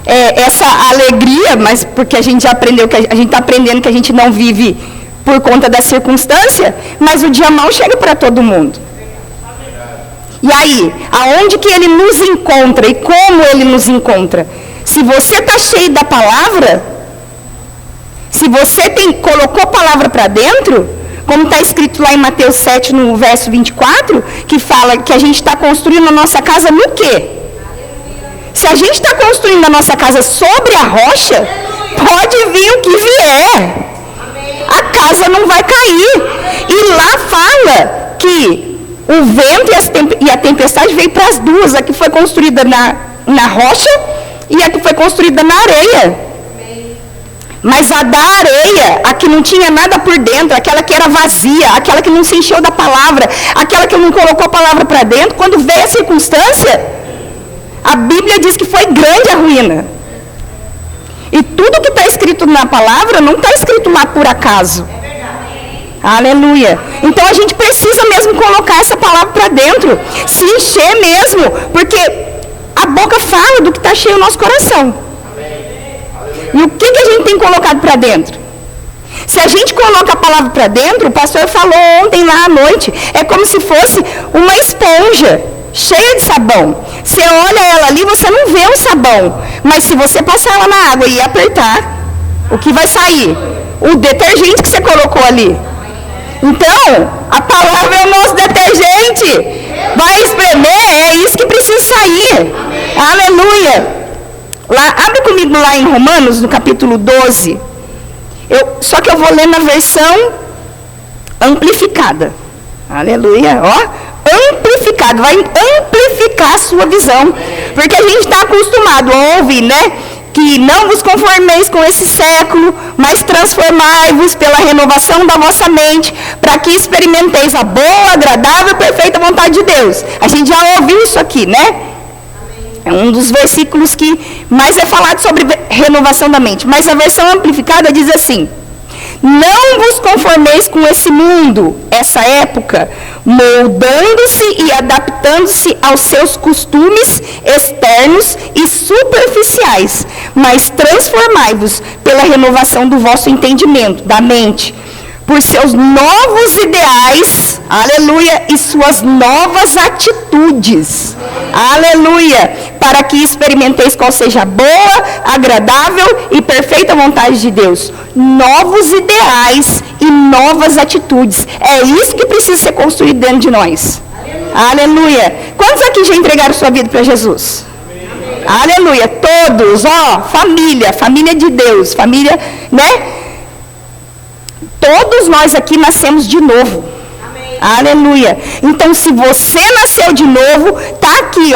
essa alegria, mas porque a gente já aprendeu, a gente está aprendendo que a gente não vive por conta da circunstância, mas o dia mal chega para todo mundo. E aí, aonde que ele nos encontra e como ele nos encontra? Se você está cheio da palavra, se você colocou a palavra para dentro, como está escrito lá em Mateus 7, no verso 24, que fala que a gente está construindo a nossa casa no quê? Se a gente está construindo a nossa casa sobre a rocha, pode vir o que vier. A casa não vai cair. E lá fala que o vento e a tempestade veio para as duas. A que foi construída na rocha e a que foi construída na areia. Mas a da areia, a que não tinha nada por dentro, aquela que era vazia, aquela que não se encheu da palavra, aquela que não colocou a palavra para dentro, quando veio a circunstância, a Bíblia diz que foi grande a ruína. E tudo que está escrito na palavra não está escrito lá por acaso. Aleluia. Então a gente precisa mesmo colocar essa palavra para dentro, se encher mesmo, porque a boca fala do que está cheio o nosso coração. E o que a gente tem colocado para dentro? Se a gente coloca a palavra para dentro, o pastor falou ontem lá à noite, é como se fosse uma esponja cheia de sabão. Você olha ela ali, você não vê o sabão, mas se você passar ela na água e apertar, o que vai sair? O detergente que você colocou ali. Então, a palavra é o nosso detergente. Vai espremer, é isso que precisa sair. Aleluia. Abre comigo lá em Romanos, no capítulo 12. Só que eu vou ler na versão amplificada. Aleluia, amplificado, vai amplificar a sua visão. Porque a gente está acostumado a ouvir, que não vos conformeis com esse século, mas transformai-vos pela renovação da vossa mente, para que experimenteis a boa, agradável e perfeita vontade de Deus. A gente já ouviu isso aqui, É um dos versículos que mais é falado sobre renovação da mente. Mas a versão amplificada diz assim: não vos conformeis com esse mundo, essa época, moldando-se e adaptando-se aos seus costumes externos e superficiais, mas transformai-vos pela renovação do vosso entendimento, da mente, por seus novos ideais, aleluia, e suas novas atitudes, aleluia, para que experimenteis qual seja a boa, agradável e perfeita vontade de Deus. Novos ideais e novas atitudes, é isso que precisa ser construído dentro de nós. Aleluia. Quantos aqui já entregaram sua vida para Jesus? Aleluia, todos, família de Deus, família, Todos nós aqui nascemos de novo. Amém. Aleluia. Então, se você nasceu de novo, tá aqui,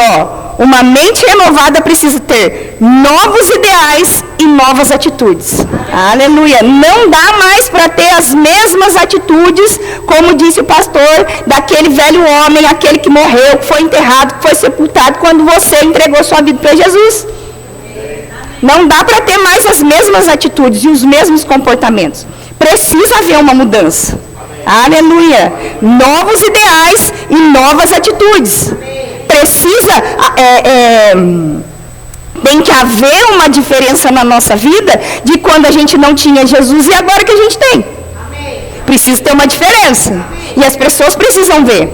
uma mente renovada precisa ter novos ideais e novas atitudes. Amém. Aleluia. Não dá mais para ter as mesmas atitudes, como disse o pastor, daquele velho homem, aquele que morreu, que foi enterrado, que foi sepultado quando você entregou sua vida para Jesus. Amém. Não dá para ter mais as mesmas atitudes e os mesmos comportamentos. Precisa haver uma mudança. Amém. Aleluia. Novos ideais e novas atitudes. Amém. Precisa, tem que haver uma diferença na nossa vida de quando a gente não tinha Jesus e agora que a gente tem. Amém. Precisa ter uma diferença. Amém. E as pessoas precisam ver.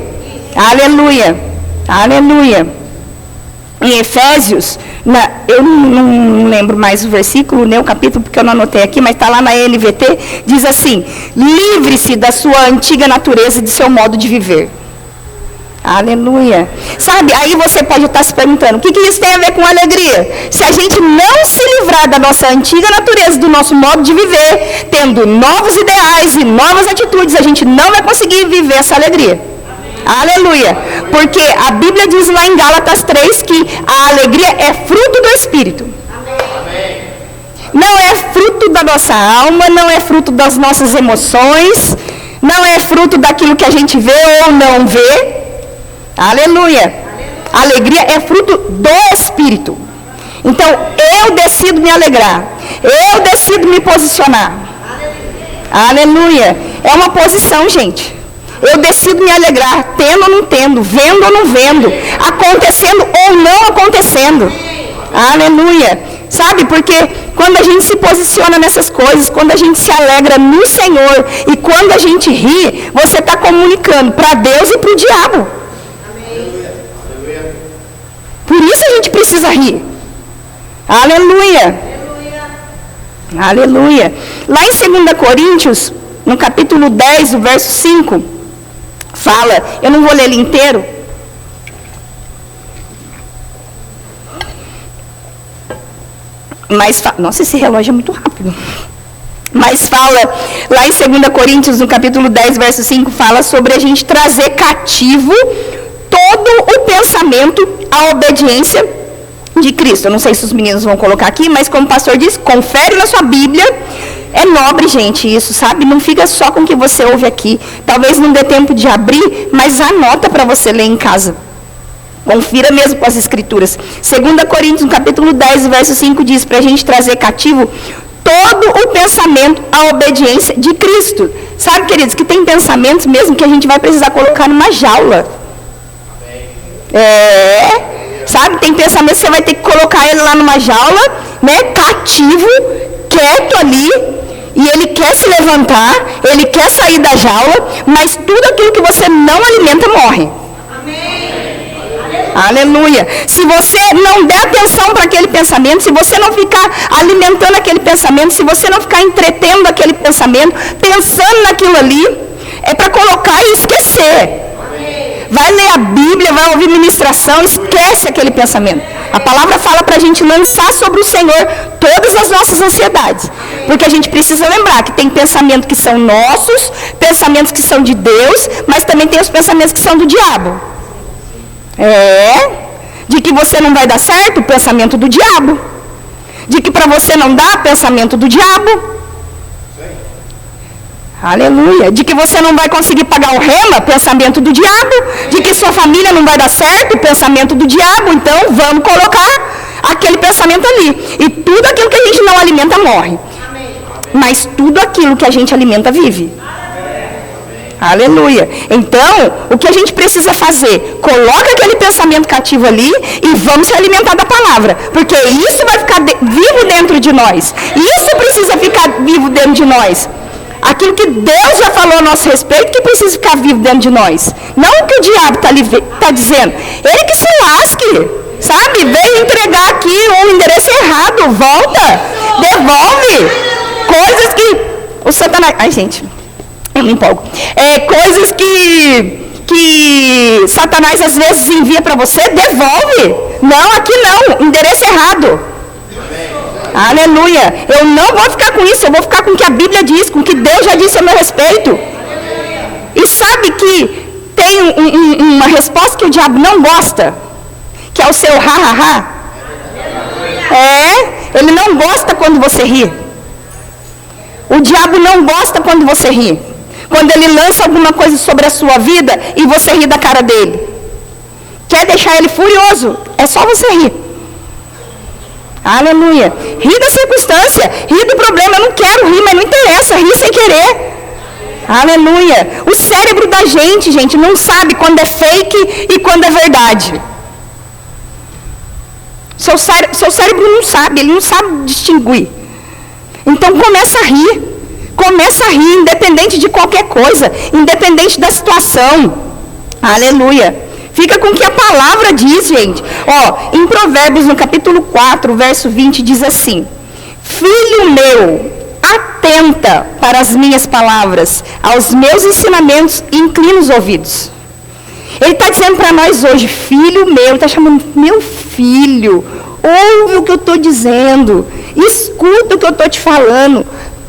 Aleluia. Aleluia. Em Efésios, eu não lembro mais o versículo, nem o capítulo, porque eu não anotei aqui, mas está lá na NVT, diz assim: livre-se da sua antiga natureza e de seu modo de viver. Aleluia. Sabe, aí você pode estar se perguntando, o que isso tem a ver com alegria? Se a gente não se livrar da nossa antiga natureza, do nosso modo de viver, tendo novos ideais e novas atitudes, a gente não vai conseguir viver essa alegria. Aleluia. Porque a Bíblia diz lá em Gálatas 3 que a alegria é fruto do Espírito. Amém. Não é fruto da nossa alma, não é fruto das nossas emoções, não é fruto daquilo que a gente vê ou não vê. Aleluia. A alegria é fruto do Espírito. Então, eu decido me alegrar. Eu decido me posicionar. Aleluia. É uma posição, gente. Eu decido me alegrar, tendo ou não tendo, vendo ou não vendo, acontecendo ou não acontecendo. Aleluia. Sabe, porque quando a gente se posiciona nessas coisas, quando a gente se alegra no Senhor e quando a gente ri, você está comunicando para Deus e para o diabo. Por isso a gente precisa rir. Aleluia. Aleluia. Lá em 2 Coríntios, no capítulo 10, o verso 5, fala, eu não vou ler ele inteiro. Mas, nossa, esse relógio é muito rápido. Mas fala, lá em 2 Coríntios, no capítulo 10, verso 5, fala sobre a gente trazer cativo todo o pensamento à obediência de Cristo. Eu não sei se os meninos vão colocar aqui, mas como o pastor disse, confere na sua Bíblia. É nobre, gente, isso, sabe? Não fica só com o que você ouve aqui. Talvez não dê tempo de abrir, mas anota para você ler em casa. Confira mesmo com as escrituras. 2 Coríntios, no capítulo 10, verso 5, diz para a gente trazer cativo todo o pensamento à obediência de Cristo. Sabe, queridos, que tem pensamentos mesmo que a gente vai precisar colocar numa jaula. Sabe, tem pensamentos que você vai ter que colocar ele lá numa jaula, né, cativo, quieto ali, e ele quer se levantar, ele quer sair da jaula, mas tudo aquilo que você não alimenta morre. Aleluia. Se você não der atenção para aquele pensamento, se você não ficar alimentando aquele pensamento, se você não ficar entretendo aquele pensamento, pensando naquilo ali, é para colocar e esquecer. Vai ler a Bíblia, vai ouvir ministração, esquece aquele pensamento. A palavra fala para a gente lançar sobre o Senhor todas as nossas ansiedades. Porque a gente precisa lembrar que tem pensamentos que são nossos, pensamentos que são de Deus, mas também tem os pensamentos que são do diabo. De que você não vai dar certo, pensamento do diabo. De que para você não dá, pensamento do diabo. Aleluia. De que você não vai conseguir pagar o rema, pensamento do diabo. De que sua família não vai dar certo, pensamento do diabo. Então vamos colocar aquele pensamento ali. E tudo aquilo que a gente não alimenta morre. Mas tudo aquilo que a gente alimenta vive. Aleluia. Então, o que a gente precisa fazer? Coloca aquele pensamento cativo ali e vamos se alimentar da palavra. Porque isso vai ficar vivo dentro de nós. Isso precisa ficar vivo dentro de nós. Aquilo que Deus já falou a nosso respeito, que precisa ficar vivo dentro de nós. Não o que o diabo está dizendo. Ele que se lasque. Sabe? Veio entregar aqui um endereço errado. Volta. Devolve. Coisas que o Satanás... Ai, gente... Eu me empolgo. Coisas que Satanás às vezes envia para você, devolve. Não, aqui não. Endereço errado. Aleluia. Eu não vou ficar com isso. Eu vou ficar com o que a Bíblia diz, com o que Deus já disse a meu respeito. E sabe que tem uma resposta que o diabo não gosta, que é o seu ha-ha-ha. Ele não gosta quando você ri. O diabo não gosta quando você ri. Quando ele lança alguma coisa sobre a sua vida e você ri da cara dele. Quer deixar ele furioso? É só você rir. Aleluia. Ri da circunstância, ri do problema. Eu não quero rir, mas não interessa, ri sem querer. Aleluia. O cérebro da gente, não sabe quando é fake e quando é verdade. Seu cérebro não sabe, ele não sabe distinguir. Então começa a rir. Começa a rir, independente de qualquer coisa, independente da situação. Aleluia. Fica com o que a palavra diz, gente. Em Provérbios, no capítulo 4, verso 20, diz assim: Filho meu, atenta para as minhas palavras, aos meus ensinamentos, e inclina os ouvidos. Ele está dizendo para nós hoje, filho meu, ele está chamando, meu filho, ouve o que eu estou dizendo, escuta o que eu estou te falando.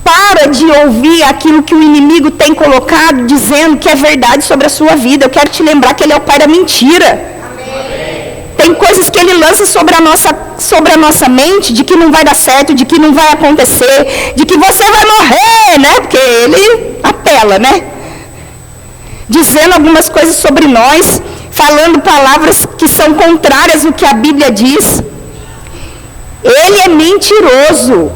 Para de ouvir aquilo que o inimigo tem colocado, dizendo que é verdade sobre a sua vida. Eu quero te lembrar que ele é o pai da mentira. Amém. Tem coisas que ele lança sobre a nossa mente, de que não vai dar certo, de que não vai acontecer, de que você vai morrer, né? Porque ele apela, né? Dizendo algumas coisas sobre nós, falando palavras que são contrárias ao que a Bíblia diz. Ele é mentiroso.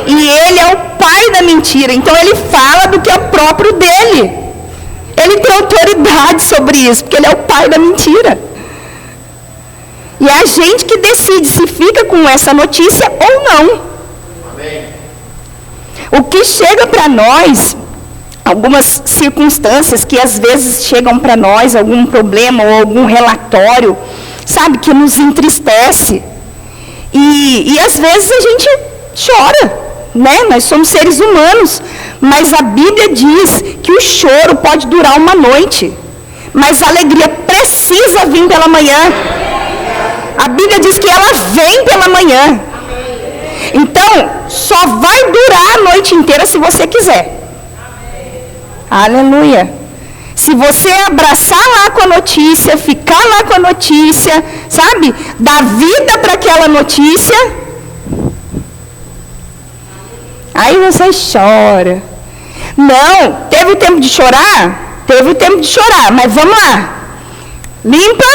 E ele é o pai da mentira. Então ele fala do que é o próprio dele. Ele tem autoridade sobre isso, porque ele é o pai da mentira. E é a gente que decide se fica com essa notícia ou não. Amém. O que chega para nós, algumas circunstâncias que às vezes chegam para nós, algum problema ou algum relatório, sabe, que nos entristece. E às vezes a gente chora, né? Nós somos seres humanos, mas a Bíblia diz que o choro pode durar uma noite, mas a alegria precisa vir pela manhã. A Bíblia diz que ela vem pela manhã. Então, só vai durar a noite inteira se você quiser. Aleluia. Se você abraçar lá com a notícia, ficar lá com a notícia, sabe? Dar vida para aquela notícia. Aí você chora. Não, teve o tempo de chorar? Teve o tempo de chorar, mas vamos lá. Limpa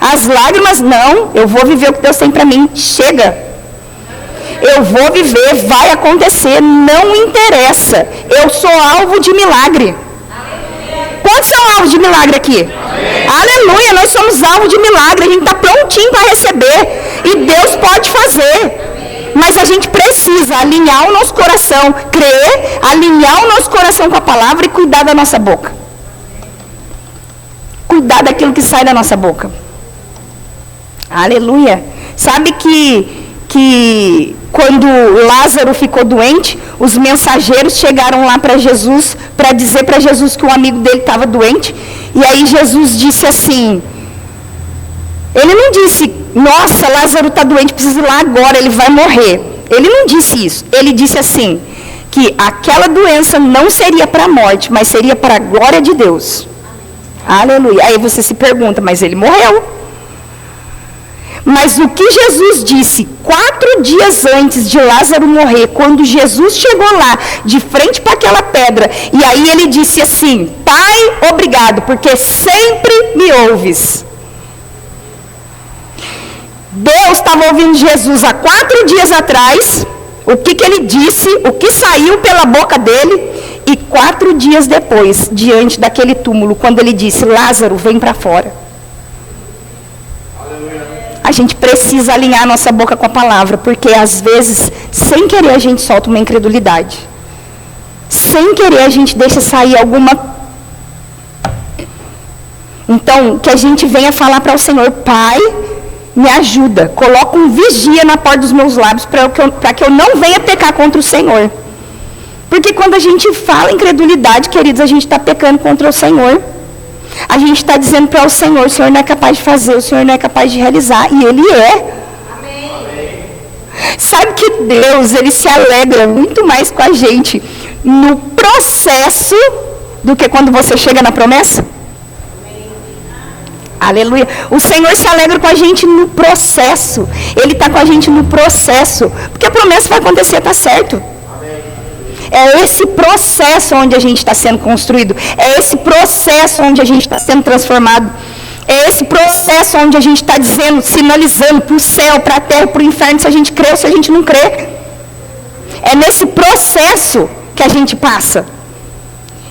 as lágrimas. Não, eu vou viver o que Deus tem para mim. Chega. Eu vou viver, vai acontecer, não interessa. Eu sou alvo de milagre. Quantos são alvo de milagre aqui? Amém. Aleluia, nós somos alvo de milagre. A gente está prontinho para receber. E Deus pode fazer. Mas a gente precisa alinhar o nosso coração, crer, alinhar o nosso coração com a palavra e cuidar da nossa boca. Cuidar daquilo que sai da nossa boca. Aleluia. Sabe que quando Lázaro ficou doente, os mensageiros chegaram lá para Jesus, para dizer para Jesus que um amigo dele estava doente. E aí Jesus disse assim, ele não disse, nossa, Lázaro está doente, precisa ir lá agora, ele vai morrer. Ele não disse isso. Ele disse assim, que aquela doença não seria para a morte, mas seria para a glória de Deus. Aleluia. Aí você se pergunta, mas ele morreu. Mas o que Jesus disse 4 dias antes de Lázaro morrer, quando Jesus chegou lá, de frente para aquela pedra, e aí ele disse assim, Pai, obrigado, porque sempre me ouves. Deus estava ouvindo Jesus há 4 dias atrás, o que ele disse, o que saiu pela boca dele, e 4 dias depois, diante daquele túmulo, quando ele disse, Lázaro, vem para fora. A gente precisa alinhar a nossa boca com a palavra, porque às vezes, sem querer, a gente solta uma incredulidade. Sem querer, a gente deixa sair alguma... Então, que a gente venha falar para o Senhor, Pai, me ajuda, coloca um vigia na porta dos meus lábios para que eu não venha pecar contra o Senhor. Porque quando a gente fala incredulidade, queridos, a gente está pecando contra o Senhor. A gente está dizendo para o Senhor não é capaz de fazer, o Senhor não é capaz de realizar, e Ele é. Amém. Sabe que Deus, Ele se alegra muito mais com a gente no processo do que quando você chega na promessa? Amém. Aleluia. O Senhor se alegra com a gente no processo. Ele está com a gente no processo, porque a promessa vai acontecer, está certo. É esse processo onde a gente está sendo construído. É esse processo onde a gente está sendo transformado. É esse processo onde a gente está dizendo, sinalizando para o céu, para a terra, para o inferno, se a gente crê ou se a gente não crê. É nesse processo que a gente passa.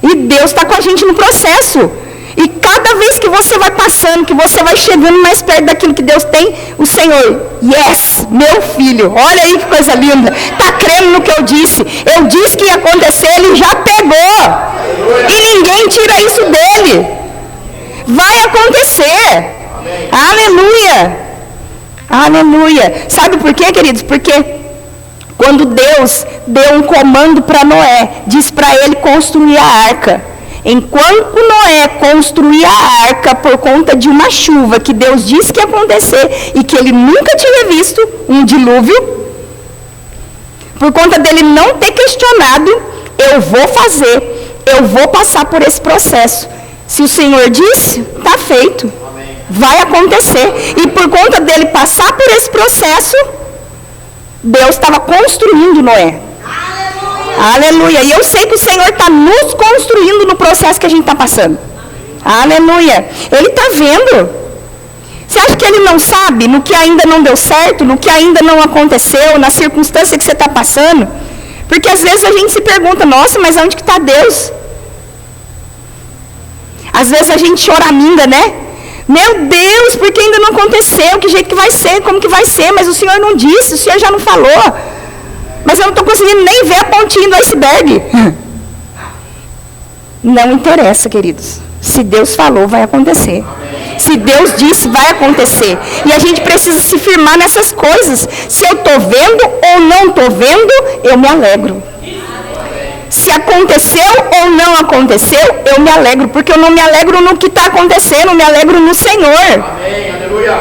E Deus está com a gente no processo. E cada vez que você vai passando, que você vai chegando mais perto daquilo que Deus tem, o Senhor, yes, meu filho, olha aí que coisa linda, está crendo no que eu disse. Eu disse que ia acontecer, ele já pegou. E ninguém tira isso dele. Vai acontecer. Aleluia. Aleluia. Sabe por quê, queridos? Porque quando Deus deu um comando para Noé, disse para ele construir a arca. Enquanto Noé construía a arca por conta de uma chuva que Deus disse que ia acontecer e que ele nunca tinha visto, um dilúvio, por conta dele não ter questionado, eu vou fazer, eu vou passar por esse processo. Se o Senhor disse, está feito. Amém. Vai acontecer. E por conta dele passar por esse processo, Deus estava construindo Noé. Aleluia. E eu sei que o Senhor está nos construindo no processo que a gente está passando. Aleluia. Ele está vendo. Você acha que ele não sabe no que ainda não deu certo, no que ainda não aconteceu, na circunstância que você está passando? Porque às vezes a gente se pergunta, nossa, mas onde que está Deus? Às vezes a gente choraminga, né? Meu Deus, porque ainda não aconteceu? Que jeito que vai ser? Como que vai ser? Mas o Senhor não disse, o Senhor já não falou. Mas eu não estou conseguindo nem ver a pontinha do iceberg. Não interessa, queridos. Se Deus falou, vai acontecer. Se Deus disse, vai acontecer. E a gente precisa se firmar nessas coisas. Se eu estou vendo ou não estou vendo, eu me alegro. Se aconteceu ou não aconteceu, eu me alegro. Porque eu não me alegro no que está acontecendo, eu me alegro no Senhor. Amém. Aleluia.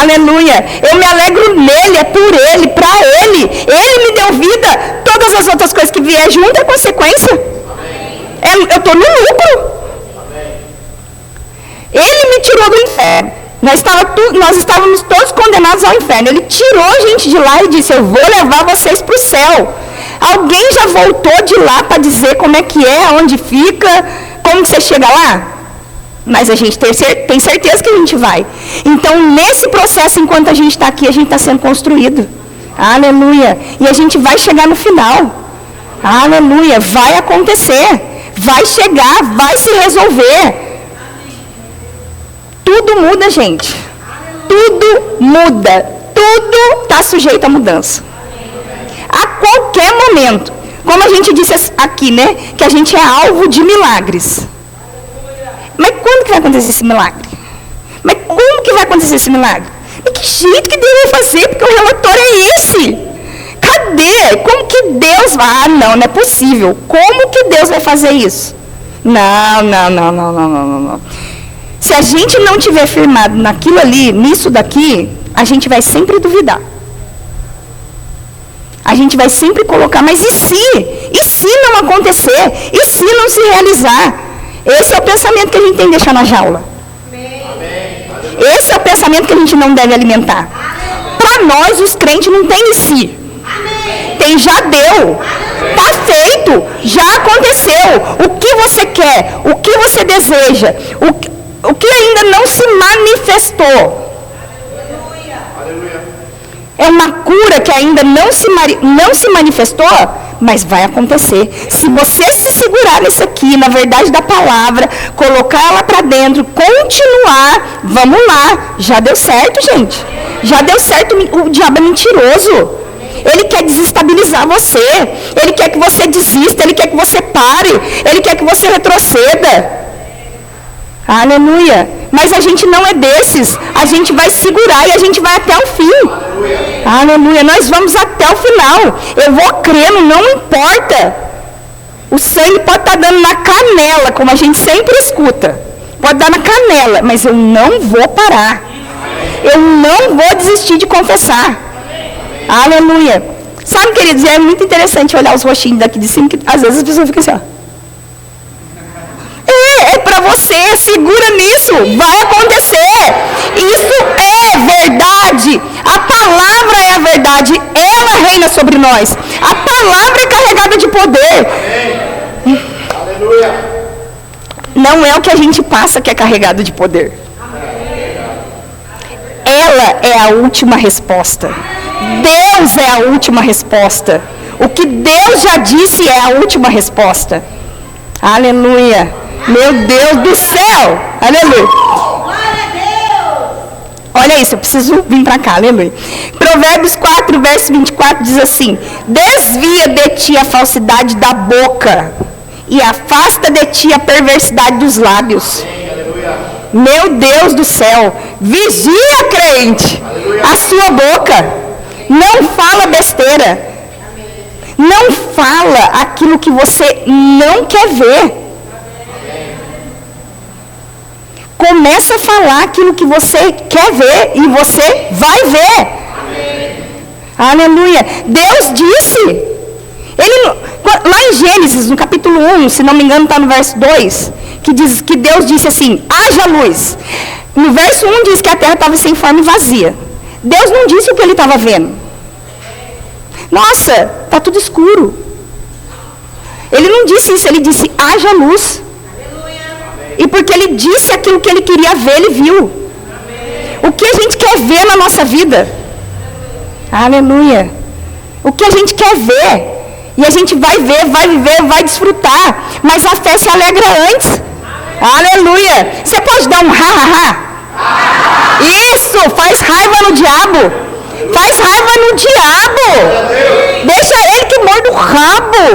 Aleluia. Eu me alegro nele, é por ele, para ele. Ele me deu vida. Todas as outras coisas que vier junto é consequência. Eu estou no lucro. Ele me tirou do inferno. Nós estávamos todos condenados ao inferno. Ele tirou a gente de lá e disse, eu vou levar vocês para o céu. Alguém já voltou de lá para dizer como é que é, onde fica, como que você chega lá? Mas a gente tem certeza que a gente vai. Então, nesse processo, enquanto a gente está aqui, a gente está sendo construído. Aleluia. E a gente vai chegar no final. Aleluia. Vai acontecer. Vai chegar, vai se resolver. Tudo muda, gente. Tudo muda. Tudo está sujeito à mudança. A qualquer momento. Como a gente disse aqui, né? Que a gente é alvo de milagres. Mas quando que vai acontecer esse milagre? Mas como que vai acontecer esse milagre? Mas que jeito que Deus vai fazer? Porque o relatório é esse. Cadê? Como que Deus vai? Ah, não é possível. Como que Deus vai fazer isso? Não. Se a gente não tiver firmado naquilo ali, nisso daqui, a gente vai sempre duvidar. A gente vai sempre colocar, mas e se? E se não acontecer? E se não se realizar? Esse é o pensamento que a gente tem que deixar na jaula. Esse é o pensamento que a gente não deve alimentar. Para nós, os crentes, não tem e se. Tem já deu. Está feito. Já aconteceu. O que você quer? O que você deseja? O que ainda não se manifestou? É uma cura que ainda não se manifestou, mas vai acontecer. Se você se segurar nisso aqui, na verdade da palavra, colocar ela para dentro, continuar, vamos lá. Já deu certo, gente. Já deu certo. O diabo é mentiroso. Ele quer desestabilizar você. Ele quer que você desista. Ele quer que você pare. Ele quer que você retroceda. Aleluia. Mas a gente não é desses. A gente vai segurar e a gente vai até o fim. Aleluia. Nós vamos até o final. Eu vou crendo, não importa. O sangue pode estar dando na canela, como a gente sempre escuta. Pode dar na canela, mas eu não vou parar. Eu não vou desistir de confessar. Aleluia. Sabe, queridos, é muito interessante olhar os rostinhos daqui de cima, que às vezes as pessoas ficam assim, ó. É para você, segura nisso, vai acontecer. Isso é verdade. A palavra é a verdade, ela reina sobre nós. A palavra é carregada de poder. Amém. Aleluia. Não é o que a gente passa que é carregado de poder. Ela é a última resposta. Deus é a última resposta. O que Deus já disse é a última resposta. Aleluia. Meu Deus do céu. Aleluia. Olha isso, eu preciso vir para cá, aleluia. Provérbios 4, verso 24 diz assim: desvia de ti a falsidade da boca e afasta de ti a perversidade dos lábios. Meu Deus do céu, vigia, crente, a sua boca. Não fala besteira. Não fala aquilo que você não quer ver. Começa a falar aquilo que você quer ver e você vai ver. Aleluia. Deus disse. Lá em Gênesis, no capítulo 1, se não me engano está no verso 2, que diz que Deus disse assim: haja luz. No verso 1 diz que a terra estava sem forma e vazia. Deus não disse o que ele estava vendo. Nossa, está tudo escuro. Ele não disse isso, ele disse, haja luz. E porque ele disse aquilo que ele queria ver, ele viu. O que a gente quer ver na nossa vida? Aleluia. O que a gente quer ver? E a gente vai ver, vai viver, vai desfrutar. Mas a fé se alegra antes. Aleluia. Você pode dar um ha-ha-ha? Isso, faz raiva no diabo. Faz raiva no diabo. Deixa ele que morde o rabo.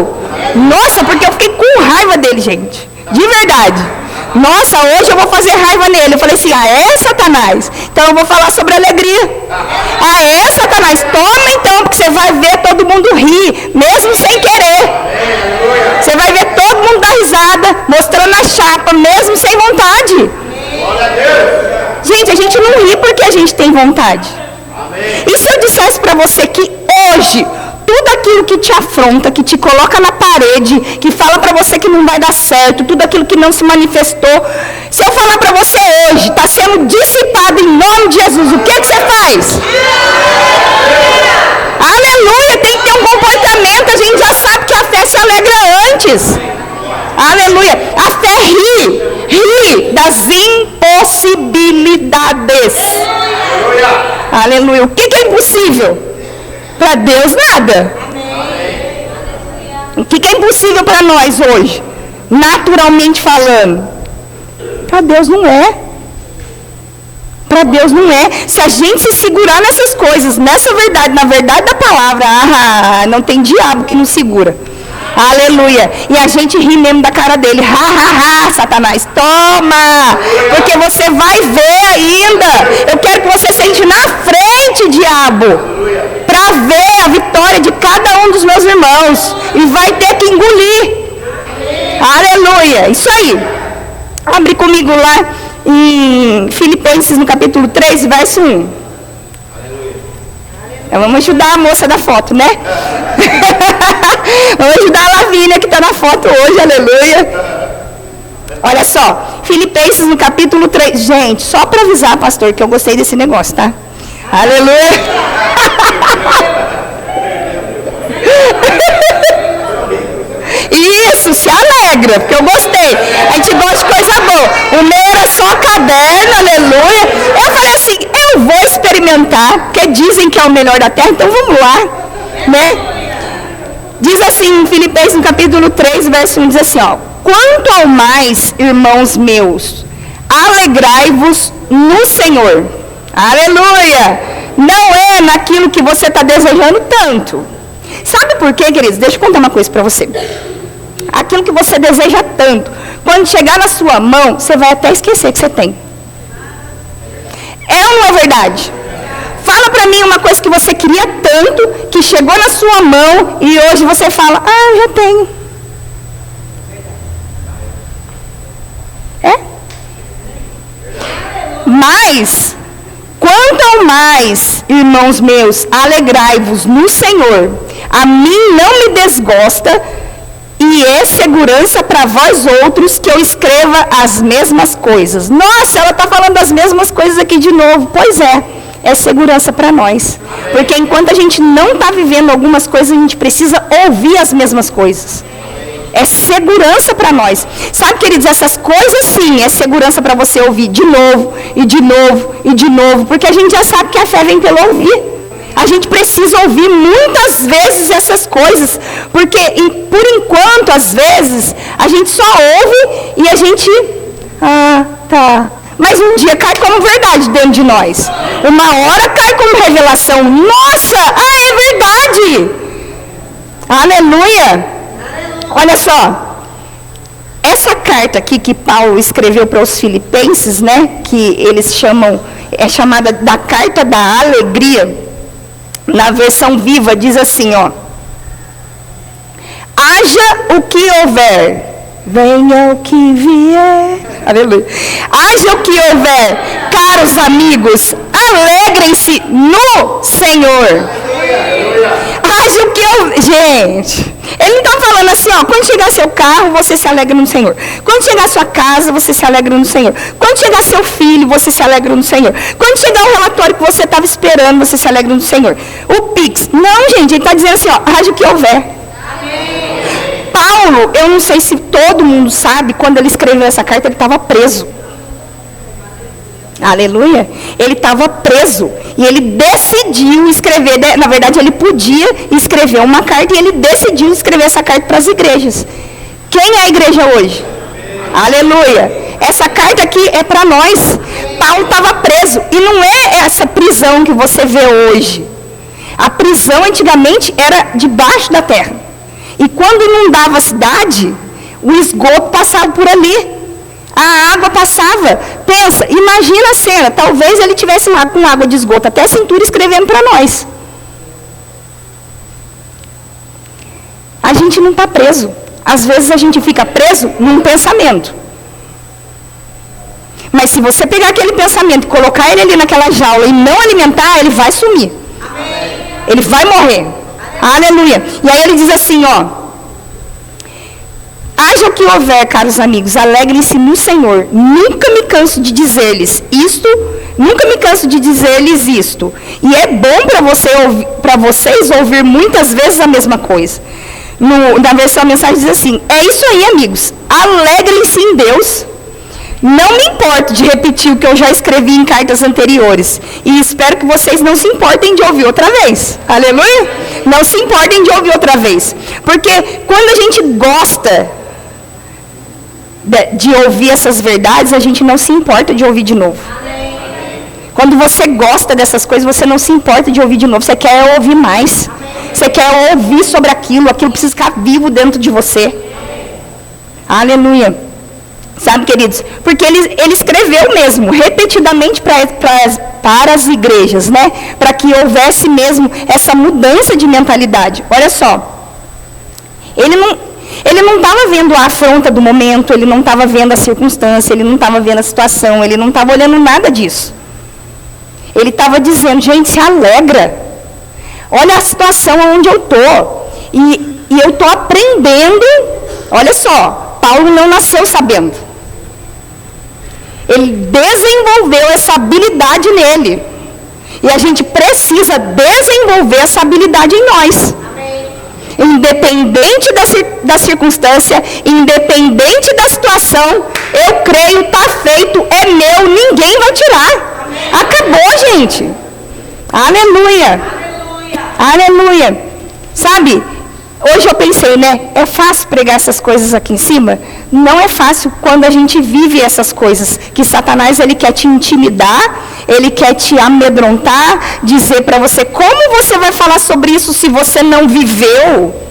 Nossa, porque eu fiquei com raiva dele, gente. De verdade. Nossa, hoje eu vou fazer raiva nele. Eu falei assim, Satanás? Então eu vou falar sobre alegria. Satanás? Toma então, porque você vai ver todo mundo rir, mesmo sem querer. Você vai ver todo mundo dar risada, mostrando a chapa, mesmo sem vontade. Gente, a gente não ri porque a gente tem vontade. E se eu dissesse para você que hoje, tudo aquilo que te afronta, que te coloca na parede, que fala para você que não vai dar certo, tudo aquilo que não se manifestou, se eu falar para você hoje, está sendo dissipado em nome de Jesus, o que você faz? Aleluia, tem que ter um comportamento, a gente já sabe que a fé se alegra antes. Aleluia, a fé ri das impossibilidades. Aleluia, o que é impossível? Para Deus nada. O que é impossível para nós hoje? Naturalmente falando. Para Deus não é. Para Deus não é. Se a gente se segurar nessas coisas, nessa verdade, na verdade da palavra, não tem diabo que não segura. Aleluia. E a gente ri mesmo da cara dele. Satanás, toma. Porque você vai ver ainda. Eu quero que você sente na frente, diabo. Para ver a vitória de cada um dos meus irmãos. E vai ter que engolir. Aleluia. Isso aí. Abre comigo lá em Filipenses no capítulo 3, verso 1. Vamos ajudar a moça da foto, né? Vamos ajudar a Lavínia que está na foto hoje, aleluia. Olha só, Filipenses no capítulo 3. Gente, só para avisar, pastor, que eu gostei desse negócio, tá? Aleluia. Isso, se alegra, porque eu gostei. A gente gosta de coisa boa. O meu era só caderno, aleluia. Eu falei assim, eu vou experimentar, porque dizem que é o melhor da terra, então vamos lá, né? Diz assim em Filipenses no capítulo 3, verso 1, diz assim, quanto ao mais, irmãos meus, alegrai-vos no Senhor. Aleluia! Não é naquilo que você está desejando tanto. Sabe por quê, queridos? Deixa eu contar uma coisa para você. Aquilo que você deseja tanto, quando chegar na sua mão, você vai até esquecer que você tem. É ou não é verdade? Fala para mim uma coisa que você queria tanto, que chegou na sua mão e hoje você fala, eu já tenho. É? Mas, quanto ao mais, irmãos meus, alegrai-vos no Senhor. A mim não me desgosta e é segurança para vós outros que eu escreva as mesmas coisas. Nossa, ela está falando as mesmas coisas aqui de novo. Pois é segurança para nós. Porque enquanto a gente não está vivendo algumas coisas, a gente precisa ouvir as mesmas coisas. É segurança para nós. Sabe, queridos, essas coisas sim, é segurança para você ouvir de novo, e de novo, e de novo. Porque a gente já sabe que a fé vem pelo ouvir. A gente precisa ouvir muitas vezes essas coisas, porque por enquanto, às vezes, a gente só ouve e a gente, tá. Mas um dia cai como verdade dentro de nós. Uma hora cai como revelação. Nossa, é verdade. Aleluia. Olha só. Essa carta aqui que Paulo escreveu para os filipenses, né, que eles chamam, é chamada da carta da alegria. Na versão viva diz assim, haja o que houver, venha o que vier, aleluia. Haja o que houver, caros amigos, alegrem-se no Senhor. Haja o que houver, gente, Ele não está falando assim, ó, quando chegar seu carro, você se alegra no Senhor. Quando chegar sua casa, você se alegra no Senhor. Quando chegar seu filho, você se alegra no Senhor. Quando chegar o relatório que você estava esperando, você se alegra no Senhor. O Pix. Não, gente, ele está dizendo assim, ó, haja o que houver. Amém. Paulo, eu não sei se todo mundo sabe, quando ele escreveu essa carta, ele estava preso. Aleluia. Ele estava preso. E ele decidiu escrever, na verdade ele podia escrever uma carta e ele decidiu escrever essa carta para as igrejas. Quem é a igreja hoje? Aleluia. Essa carta aqui é para nós. Paulo estava preso. E não é essa prisão que você vê hoje. A prisão antigamente era debaixo da terra. E quando inundava a cidade, o esgoto passava por ali. A água passava. Pensa, imagina a cena. Talvez ele tivesse lá com água de esgoto até a cintura escrevendo para nós. A gente não está preso. Às vezes a gente fica preso num pensamento. Mas se você pegar aquele pensamento e colocar ele ali naquela jaula e não alimentar, ele vai sumir. Amém. Ele vai morrer. Aleluia. E aí ele diz assim, ó. Haja o que houver, caros amigos, alegrem-se no Senhor. Nunca me canso de dizer-lhes isto. Nunca me canso de dizer-lhes isto. E é bom para vocês ouvir muitas vezes a mesma coisa. Na versão a mensagem diz assim, é isso aí, amigos. Alegrem-se em Deus. Não me importo de repetir o que eu já escrevi em cartas anteriores. E espero que vocês não se importem de ouvir outra vez. Aleluia? Não se importem de ouvir outra vez. Porque quando a gente gosta de ouvir essas verdades, a gente não se importa de ouvir de novo. Quando você gosta dessas coisas, você não se importa de ouvir de novo. Você quer ouvir mais. Você quer ouvir sobre aquilo precisa ficar vivo dentro de você. Aleluia. Sabe, queridos? Porque ele escreveu mesmo, repetidamente para as igrejas, né? Para que houvesse mesmo essa mudança de mentalidade. Olha só. Ele não estava vendo a afronta do momento, ele não estava vendo a circunstância, ele não estava vendo a situação, ele não estava olhando nada disso. Ele estava dizendo, gente, se alegra. Olha a situação onde eu estou. E eu estou aprendendo. Olha só, Paulo não nasceu sabendo. Ele desenvolveu essa habilidade nele. E a gente precisa desenvolver essa habilidade em nós. Independente da circunstância, independente da situação, eu creio, está feito, é meu, ninguém vai tirar. Acabou, gente. Aleluia. Aleluia. Sabe, hoje eu pensei, né, é fácil pregar essas coisas aqui em cima? Não é fácil quando a gente vive essas coisas, que Satanás, ele quer te intimidar, ele quer te amedrontar, dizer para você, como você vai falar sobre isso se você não viveu?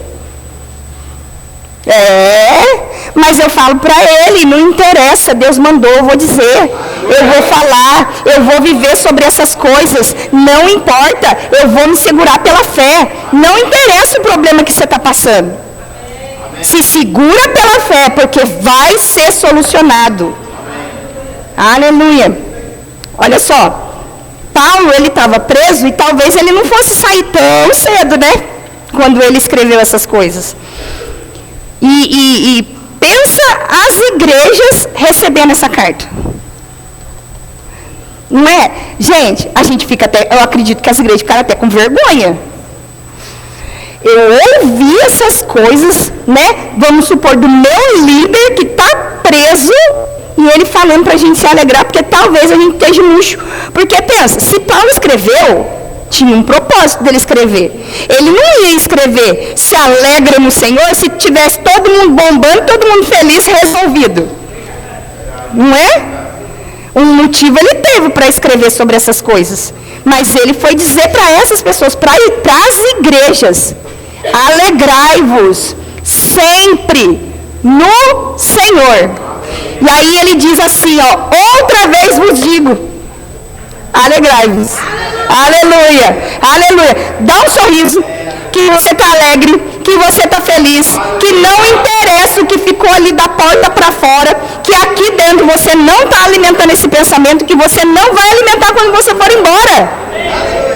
Mas eu falo para ele, não interessa, Deus mandou, eu vou dizer, eu vou falar, eu vou viver sobre essas coisas, não importa, eu vou me segurar pela fé, não interessa o problema que você está passando. Se segura pela fé, porque vai ser solucionado. Aleluia. Olha só, Paulo, ele estava preso e talvez ele não fosse sair tão cedo, né? Quando ele escreveu essas coisas. E pensa as igrejas recebendo essa carta. Não é? Gente, a gente fica até, eu acredito que as igrejas ficaram até com vergonha. Eu ouvi essas coisas, né? Vamos supor, do meu líder que está preso, e ele falando para a gente se alegrar, porque talvez a gente esteja murcho. Porque pensa, se Paulo escreveu, tinha um propósito dele escrever. Ele não ia escrever, se alegra no Senhor, se tivesse todo mundo bombando, todo mundo feliz, resolvido. Não é? Um motivo ele teve para escrever sobre essas coisas. Mas ele foi dizer para essas pessoas, para as igrejas, alegrai-vos sempre no Senhor. E aí ele diz assim, ó, outra vez vos digo, alegrai-vos. Aleluia, aleluia. Dá um sorriso, que você está alegre, que você está feliz, que não interessa o que ficou ali da porta para fora, que aqui dentro você não está alimentando esse pensamento, que você não vai alimentar quando você for embora.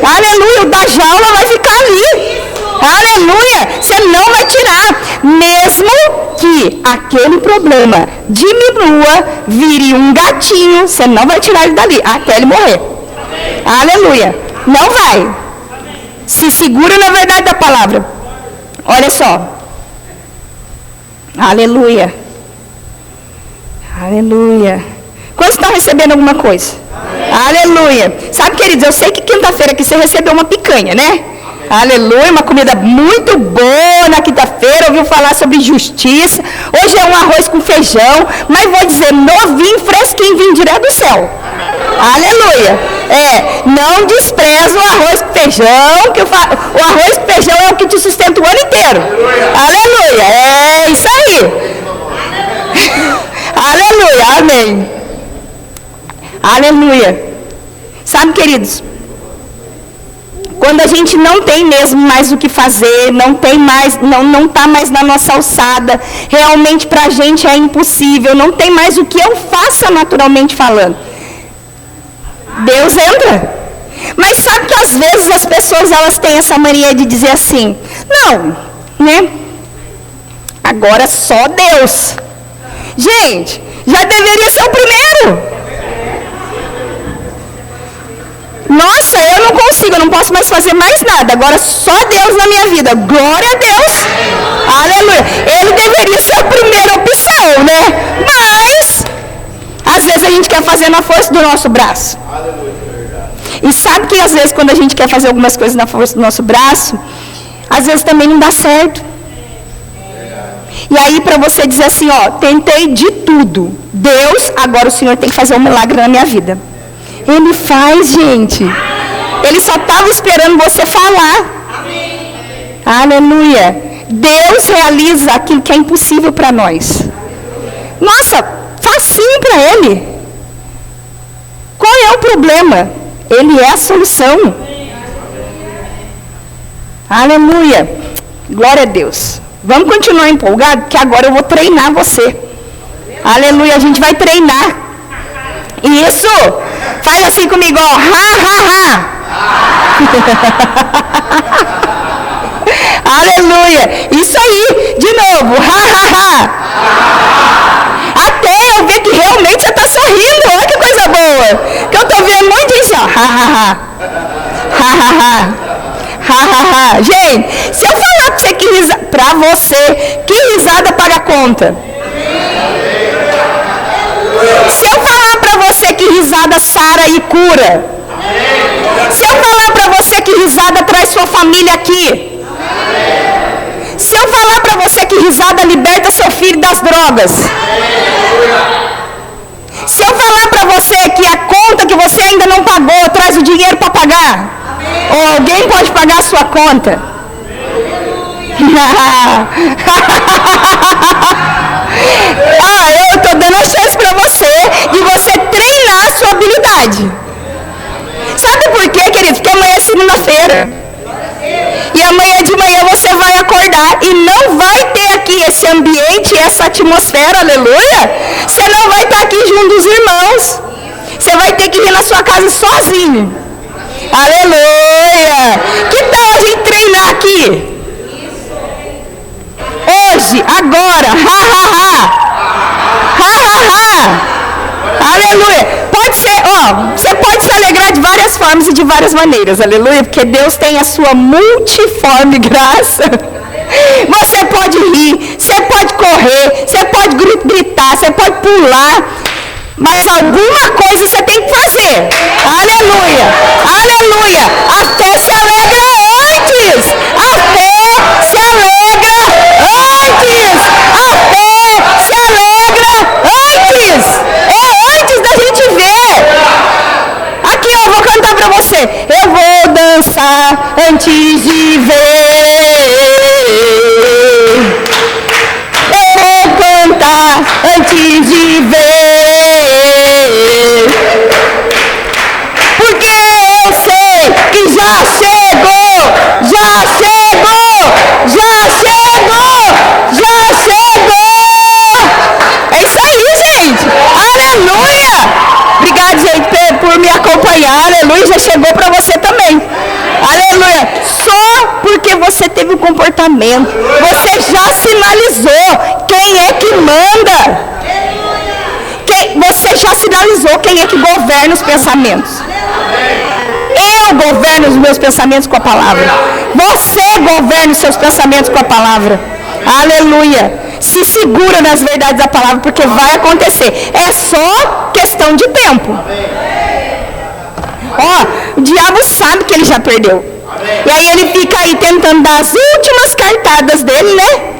Aleluia, o da jaula vai ficar ali. Aleluia! Você não vai tirar. Mesmo que aquele problema diminua, vire um gatinho, você não vai tirar ele dali até ele morrer. Aleluia! Não vai. Se segura na verdade da palavra. Olha só. Aleluia. Aleluia. Quantos estão recebendo alguma coisa? Aleluia. Sabe, queridos, eu sei que quinta-feira aqui você recebeu uma picanha, né? Aleluia, uma comida muito boa na quinta-feira, ouviu falar sobre justiça. Hoje é um arroz com feijão, mas vou dizer, novinho, fresquinho, vindo direto do céu. Aleluia. Não despreza o arroz com feijão, que o arroz com feijão é o que te sustenta o ano inteiro. Aleluia. É isso aí. Aleluia, amém. Aleluia. Sabe, queridos, quando a gente não tem mesmo mais o que fazer, não está mais na nossa alçada, realmente para a gente é impossível, não tem mais o que eu faça naturalmente falando, Deus entra. Mas sabe que às vezes as pessoas elas têm essa mania de dizer assim, não, né? Agora só Deus. Gente, já deveria ser o primeiro. Nossa, eu não consigo, eu não posso mais fazer mais nada. Agora só Deus na minha vida. Glória a Deus. Aleluia. Ele deveria ser a primeira opção, né? Mas, às vezes a gente quer fazer na força do nosso braço. E sabe que às vezes quando a gente quer fazer algumas coisas na força do nosso braço, às vezes também não dá certo. E aí para você dizer assim, ó, tentei de tudo. Deus, agora o Senhor tem que fazer um milagre na minha vida. Ele faz, gente. Ele só estava esperando você falar. Amém. Aleluia. Deus realiza aquilo que é impossível para nós. Nossa, facinho para Ele. Qual é o problema? Ele é a solução. Aleluia. Glória a Deus. Vamos continuar empolgado, que agora eu vou treinar você. Aleluia, a gente vai treinar. Isso. Faz assim comigo, ó. Ha, ha, ha. Aleluia. Isso aí. De novo. Ha, ha, ha. Até eu ver que realmente você está sorrindo. Olha que coisa boa. Que eu estou vendo muito isso, ó. Ha, ha, ha. Ha, ha, ha. Ha, ha, ha. Gente, se eu falar para você que risada paga a conta. Se eu falar para você que risada sara e cura. Se eu falar para você que risada traz sua família aqui. Se eu falar para você que risada liberta seu filho das drogas. Se eu falar para você que a conta que você ainda não pagou traz o dinheiro para pagar. Ou alguém pode pagar a sua conta. Eu estou dando a chance para você de você treinar a sua habilidade. Sabe por quê, querido? Porque amanhã é segunda-feira. E amanhã de manhã você vai acordar e não vai ter aqui esse ambiente, essa atmosfera, aleluia. Você não vai estar aqui junto dos irmãos. Você vai ter que ir na sua casa sozinho. Aleluia. Que tal a gente treinar aqui? Hoje, agora, ha, ha, ha. Ha, ha, ha. Aleluia. Pode ser, você pode se alegrar de várias formas e de várias maneiras, aleluia, porque Deus tem a sua multiforme graça. Você pode rir, você pode correr, você pode gritar, você pode pular, mas alguma coisa você tem que fazer. Aleluia, aleluia. A fé se alegra antes. A fé se alegra antes. A fé se alegra antes. É antes da gente ver. Aqui eu vou cantar pra você. Eu vou dançar antes de ver. Eu vou cantar antes de ver. Porque eu sei que já chegou, já chegou, já chegou, já chegou. É isso aí, gente. Aleluia. Obrigado, gente, por me acompanhar. Aleluia. Já chegou para você também. Aleluia. Aleluia. Só porque você teve o comportamento, você já sinalizou quem é que manda. Você já sinalizou quem é que governa os pensamentos. Eu governo os meus pensamentos com a palavra. Você governa os seus pensamentos com a palavra. Aleluia. Se segura nas verdades da palavra, porque vai acontecer. É só questão de tempo. Ó, o diabo sabe que ele já perdeu. E aí ele fica aí tentando dar as últimas cartadas dele, né?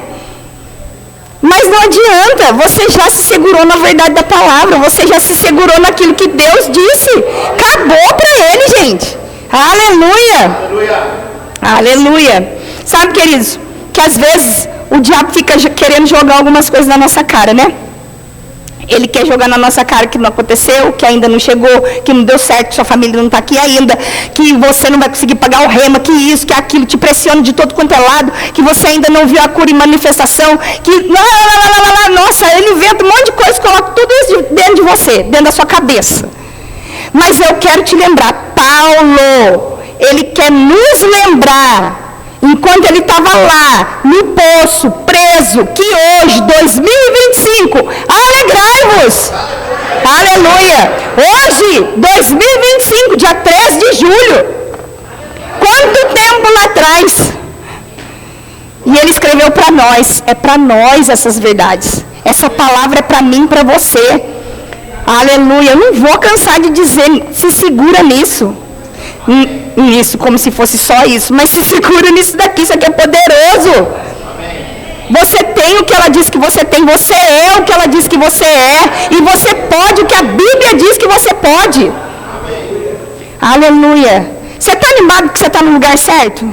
Mas não adianta, você já se segurou na verdade da palavra, você já se segurou naquilo que Deus disse. Acabou para ele, gente. Aleluia. Aleluia. Sabe, queridos, que às vezes o diabo fica querendo jogar algumas coisas na nossa cara, né? Ele quer jogar na nossa cara que não aconteceu, que ainda não chegou, que não deu certo, que sua família não está aqui ainda, que você não vai conseguir pagar o rema, que isso, que aquilo, te pressiona de todo quanto é lado, que você ainda não viu a cura em manifestação, que... Nossa, ele inventa um monte de coisa, coloca tudo isso dentro de você, dentro da sua cabeça. Mas eu quero te lembrar, Paulo, ele quer nos lembrar, enquanto ele estava lá, no poço, preso, que hoje, 2025, alegrai-vos. Aleluia. Hoje, 2025, dia 13 de julho. Quanto tempo lá atrás? E ele escreveu para nós. É para nós essas verdades. Essa palavra é para mim, para você. Aleluia. Eu não vou cansar de dizer, se segura nisso. Isso, como se fosse só isso, mas se segura nisso daqui, isso aqui é poderoso. Você tem o que ela diz que você tem, você é o que ela diz que você é, e você pode o que a Bíblia diz que você pode. Aleluia. Você está animado que você está no lugar certo?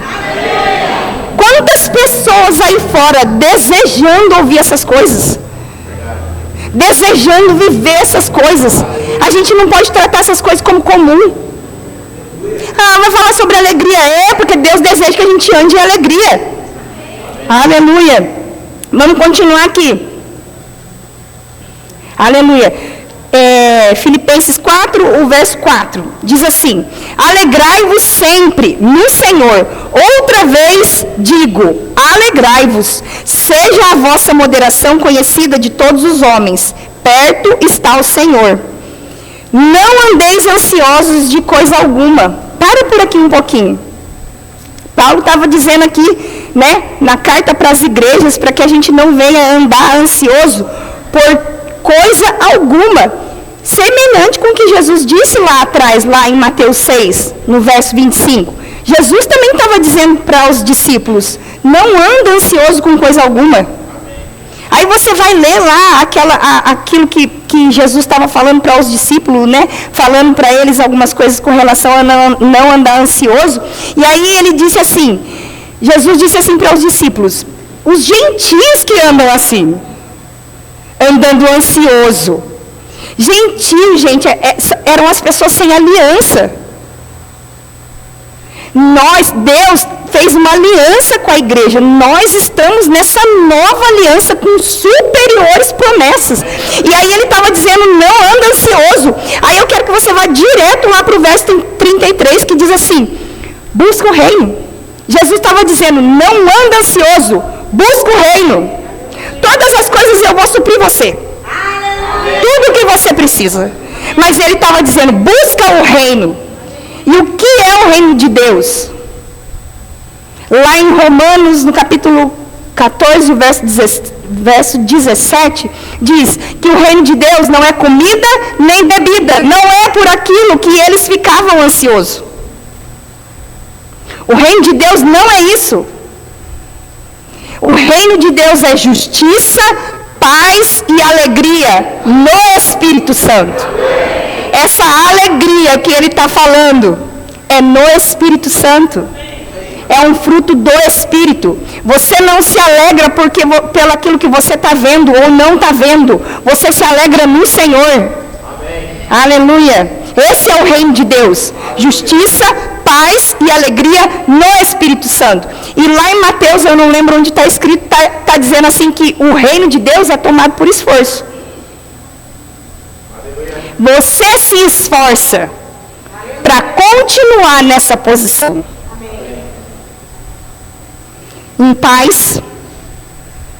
Quantas pessoas aí fora desejando ouvir essas coisas? Desejando viver essas coisas. A gente não pode tratar essas coisas como comum. Ah, vai falar sobre alegria. É, porque Deus deseja que a gente ande em alegria. Aleluia. Vamos continuar aqui. Aleluia. Filipenses 4, o verso 4. Diz assim: alegrai-vos sempre no Senhor. Outra vez digo, alegrai-vos. Seja a vossa moderação conhecida de todos os homens. Perto está o Senhor. Não andeis ansiosos de coisa alguma. Para por aqui um pouquinho. Paulo estava dizendo aqui, né, na carta para as igrejas, para que a gente não venha andar ansioso por coisa alguma. Semelhante com o que Jesus disse lá atrás, lá em Mateus 6, no verso 25. Jesus também estava dizendo para os discípulos, não anda ansioso com coisa alguma. Aí você vai ler lá aquilo que Jesus estava falando para os discípulos, né? Falando para eles algumas coisas com relação a não andar ansioso. E aí ele disse assim, Jesus disse assim para os discípulos, os gentios que andam assim, andando ansioso. Gentil, gente, eram as pessoas sem aliança. Deus fez uma aliança com a igreja. Nós estamos nessa nova aliança com superiores promessas. E aí ele estava dizendo, não anda ansioso. Aí eu quero que você vá direto lá para o verso 33, que diz assim, busca o reino. Jesus estava dizendo, não anda ansioso, busca o reino. Todas as coisas eu vou suprir você. Tudo o que você precisa. Mas ele estava dizendo, busca o reino. E o que é o reino de Deus? Lá em Romanos, no capítulo 14, verso 17, diz que o reino de Deus não é comida nem bebida. Não é por aquilo que eles ficavam ansiosos. O reino de Deus não é isso. O reino de Deus é justiça, paz e alegria no Espírito Santo. Essa alegria que ele está falando é no Espírito Santo. É um fruto do Espírito. Você não se alegra pelo aquilo que você está vendo ou não está vendo. Você se alegra no Senhor. Amém. Aleluia. Esse é o reino de Deus. Justiça, paz e alegria no Espírito Santo. E lá em Mateus, eu não lembro onde está escrito, está dizendo assim que o reino de Deus é tomado por esforço. Você se esforça para continuar nessa posição. em paz.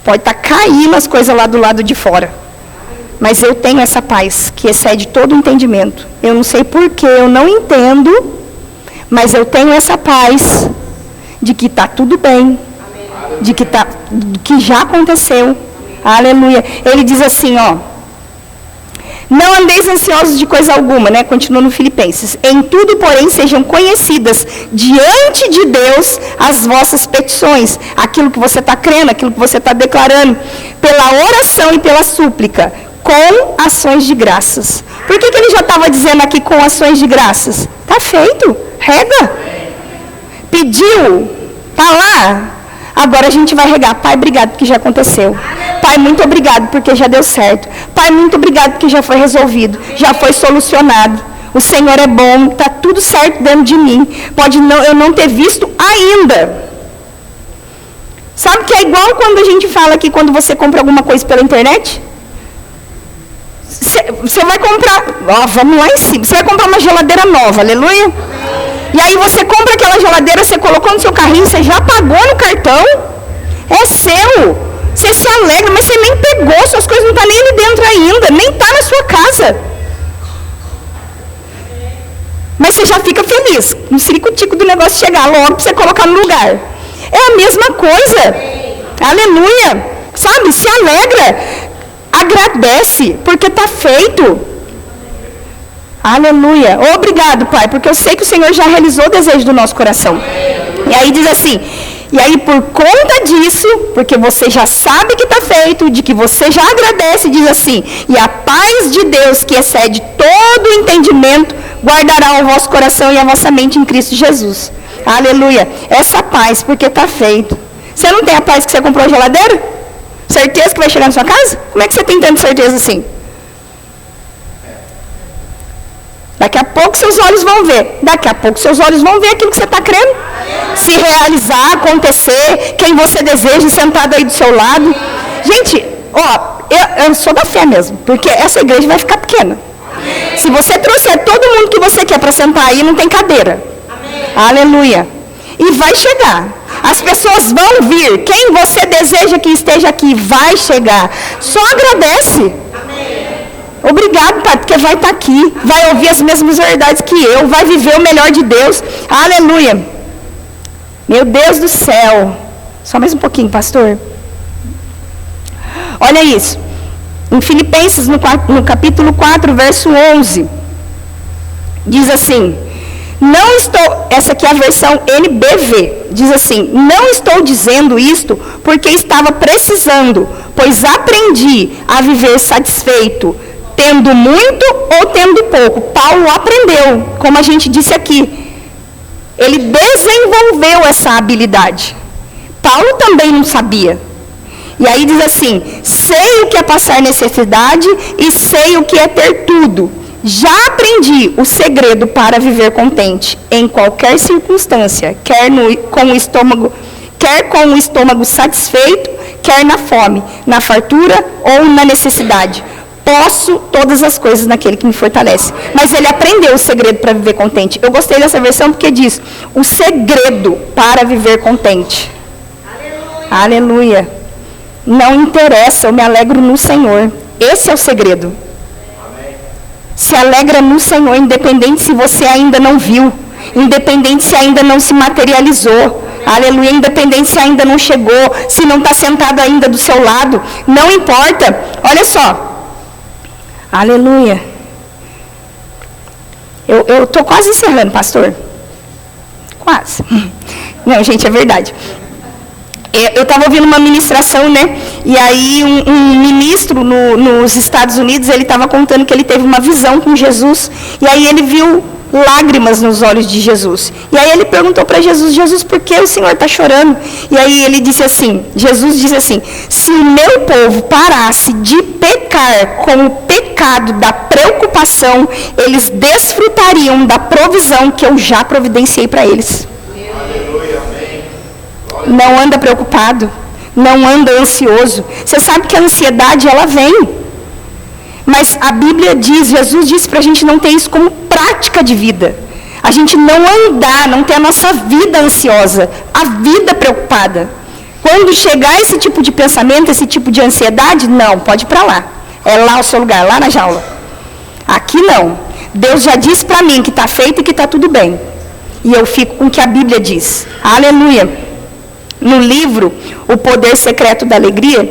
Pode estar caindo as coisas lá do lado de fora. Mas eu tenho essa paz que excede todo o entendimento. Eu não sei porquê, eu não entendo, mas eu tenho essa paz de que está tudo bem, de que já aconteceu. Aleluia. Ele diz assim, ó. Não andeis ansiosos de coisa alguma, né? Continua no Filipenses. Em tudo, porém, sejam conhecidas diante de Deus as vossas petições. Aquilo que você está crendo, aquilo que você está declarando. Pela oração e pela súplica, com ações de graças. Por que ele já estava dizendo aqui com ações de graças? Está feito. Rega. Pediu. Está lá. Agora a gente vai regar. Pai, obrigado porque já aconteceu. Pai, muito obrigado porque já deu certo. Pai, muito obrigado porque já foi resolvido. Já foi solucionado. O Senhor é bom. Está tudo certo dentro de mim. Pode eu não ter visto ainda. Sabe que é igual quando a gente fala aqui, quando você compra alguma coisa pela internet? Você vai comprar... Ó, vamos lá em cima. Você vai comprar uma geladeira nova. Aleluia. E aí você compra aquela geladeira, você colocou no seu carrinho, você já pagou no cartão, é seu. Você se alegra, mas você nem pegou, suas coisas não estão nem ali dentro ainda, nem está na sua casa. Mas você já fica feliz, no ciricutico do negócio chegar logo para você colocar no lugar. É a mesma coisa. Aleluia. Sabe, se alegra, agradece, porque está feito. Aleluia. Obrigado, Pai, porque eu sei que o Senhor já realizou o desejo do nosso coração. E aí diz assim, e aí por conta disso, porque você já sabe que está feito, de que você já agradece, diz assim, e a paz de Deus, que excede todo o entendimento, guardará o vosso coração e a vossa mente em Cristo Jesus. Aleluia. Essa paz, porque está feito. Você não tem a paz que você comprou a geladeira? Certeza que vai chegar na sua casa? Como é que você tem tanta certeza assim? Daqui a pouco seus olhos vão ver. Daqui a pouco seus olhos vão ver aquilo que você está crendo. Se realizar, acontecer, quem você deseja sentado aí do seu lado. Gente, ó, eu sou da fé mesmo, porque essa igreja vai ficar pequena. Se você trouxer todo mundo que você quer para sentar aí, não tem cadeira. Aleluia. E vai chegar. As pessoas vão vir. Quem você deseja que esteja aqui vai chegar. Só agradece. Obrigado, Pai, porque vai estar aqui, vai ouvir as mesmas verdades que eu, vai viver o melhor de Deus. Aleluia. Meu Deus do céu. Só mais um pouquinho, pastor. Olha isso. Em Filipenses, no capítulo 4, verso 11, diz assim, não estou, essa aqui é a versão NBV, diz assim, não estou dizendo isto porque estava precisando, pois aprendi a viver satisfeito, tendo muito ou tendo pouco. Paulo aprendeu, como a gente disse aqui. Ele desenvolveu essa habilidade. Paulo também não sabia. E aí diz assim, sei o que é passar necessidade e sei o que é ter tudo. Já aprendi o segredo para viver contente em qualquer circunstância, quer com o estômago satisfeito, quer na fome, na fartura ou na necessidade. Posso todas as coisas naquele que me fortalece. Mas ele aprendeu o segredo para viver contente. Eu gostei dessa versão porque diz, o segredo para viver contente. Aleluia. Aleluia. Não interessa, eu me alegro no Senhor. Esse é o segredo. Se alegra no Senhor, independente se você ainda não viu, independente se ainda não se materializou. Aleluia, independente se ainda não chegou, se não está sentado ainda do seu lado, não importa. Olha só. Aleluia. Eu estou quase encerrando, pastor. Quase. Não, gente, é verdade. Eu estava ouvindo uma ministração, né? E aí um ministro nos Estados Unidos, ele estava contando que ele teve uma visão com Jesus. E aí ele viu lágrimas nos olhos de Jesus. E aí ele perguntou para Jesus, Jesus, por que o Senhor está chorando? E aí ele disse assim, Jesus disse assim, se o meu povo parasse de pecar com o pecado da preocupação, eles desfrutariam da provisão que eu já providenciei para eles. Não anda preocupado, não anda ansioso. Você sabe que a ansiedade, ela vem. Mas a Bíblia diz, Jesus disse para a gente não ter isso como prática de vida. A gente não andar, não ter a nossa vida ansiosa, a vida preocupada. Quando chegar esse tipo de pensamento, esse tipo de ansiedade, não, pode ir para lá. É lá o seu lugar, lá na jaula. Aqui não. Deus já disse para mim que está feito e que está tudo bem. E eu fico com o que a Bíblia diz. Aleluia. No livro O Poder Secreto da Alegria,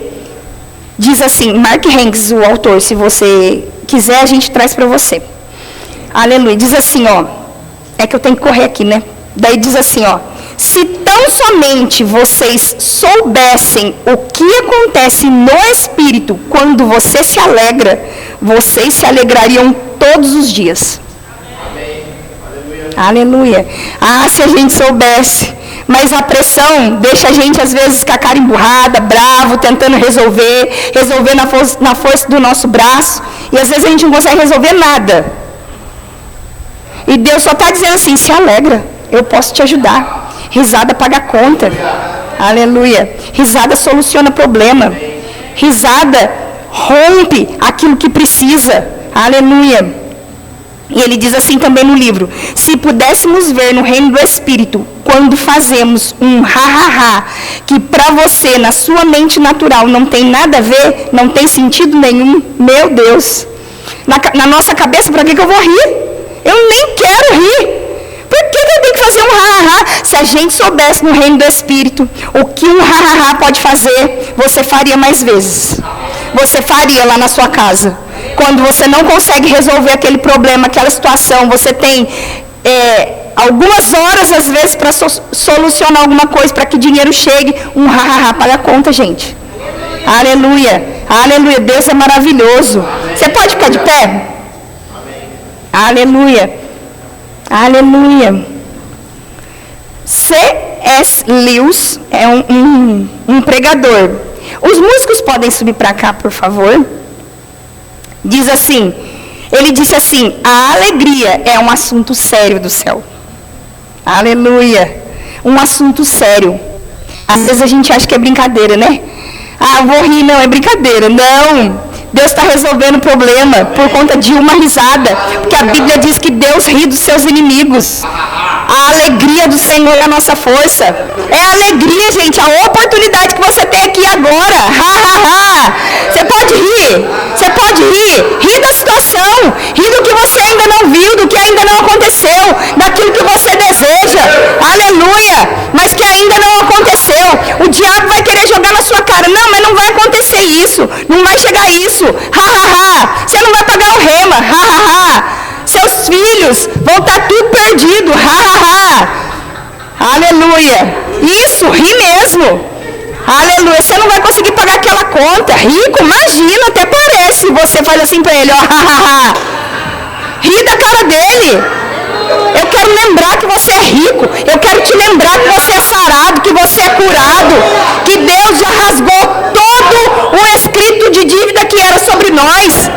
diz assim, Mark Hanks, o autor, se você quiser, a gente traz para você. Aleluia. Diz assim, ó. É que eu tenho que correr aqui, né? Daí diz assim, ó. Se tão somente vocês soubessem o que acontece no Espírito quando você se alegra, vocês se alegrariam todos os dias. Amém. Aleluia. Ah, se a gente soubesse. Mas a pressão deixa a gente, às vezes, com a cara emburrada, bravo, tentando resolver na força do nosso braço. E às vezes a gente não consegue resolver nada. E Deus só está dizendo assim, se alegra, eu posso te ajudar. Risada paga conta. Aleluia. Risada soluciona problema. Risada rompe aquilo que precisa. Aleluia. E ele diz assim também no livro, se pudéssemos ver no reino do Espírito, quando fazemos um ha-ha-ha, que para você, na sua mente natural, não tem nada a ver, não tem sentido nenhum, meu Deus. Na nossa cabeça, para que eu vou rir? Eu nem quero rir. Por que eu tenho que fazer um ha-ha-ha? Se a gente soubesse no reino do Espírito o que um ha-ha-ha pode fazer, você faria mais vezes. Você faria lá na sua casa. Quando você não consegue resolver aquele problema, aquela situação, você tem algumas horas, às vezes, para solucionar alguma coisa, para que dinheiro chegue, um ha-ha-ha paga a conta, gente. Aleluia. Aleluia. Deus é maravilhoso. Você pode ficar de pé? Aleluia. Aleluia. C.S. Lewis é um pregador. Os músicos podem subir para cá, por favor. Diz assim, ele disse assim, a alegria é um assunto sério do céu. Aleluia. Um assunto sério. Às vezes a gente acha que é brincadeira, né? Ah, eu vou rir, não, é brincadeira. Não. Deus está resolvendo o problema por conta de uma risada. Porque a Bíblia diz que Deus ri dos seus inimigos. A alegria do Senhor é a nossa força. É a alegria, gente, a oportunidade que você tem aqui agora. Você pode rir. Você pode rir. Rir da situação. Rir do que você ainda não viu, do que ainda não aconteceu, daquilo que você deseja. Aleluia. Mas que ainda não aconteceu. O diabo vai querer jogar na sua cara. Não, mas não vai acontecer isso. Não vai chegar isso. Você não vai pagar o rema. Seus filhos vão estar tudo perdido. Aleluia. Isso, ri mesmo. Aleluia. Você não vai conseguir pagar aquela conta. Rico, imagina, até parece. Você faz assim para ele, ó. Ri da cara dele. Eu quero lembrar que você é rico. Eu quero te lembrar que você é sarado, que você é curado. Que Deus já rasgou todo o escrito de dívida que era sobre nós.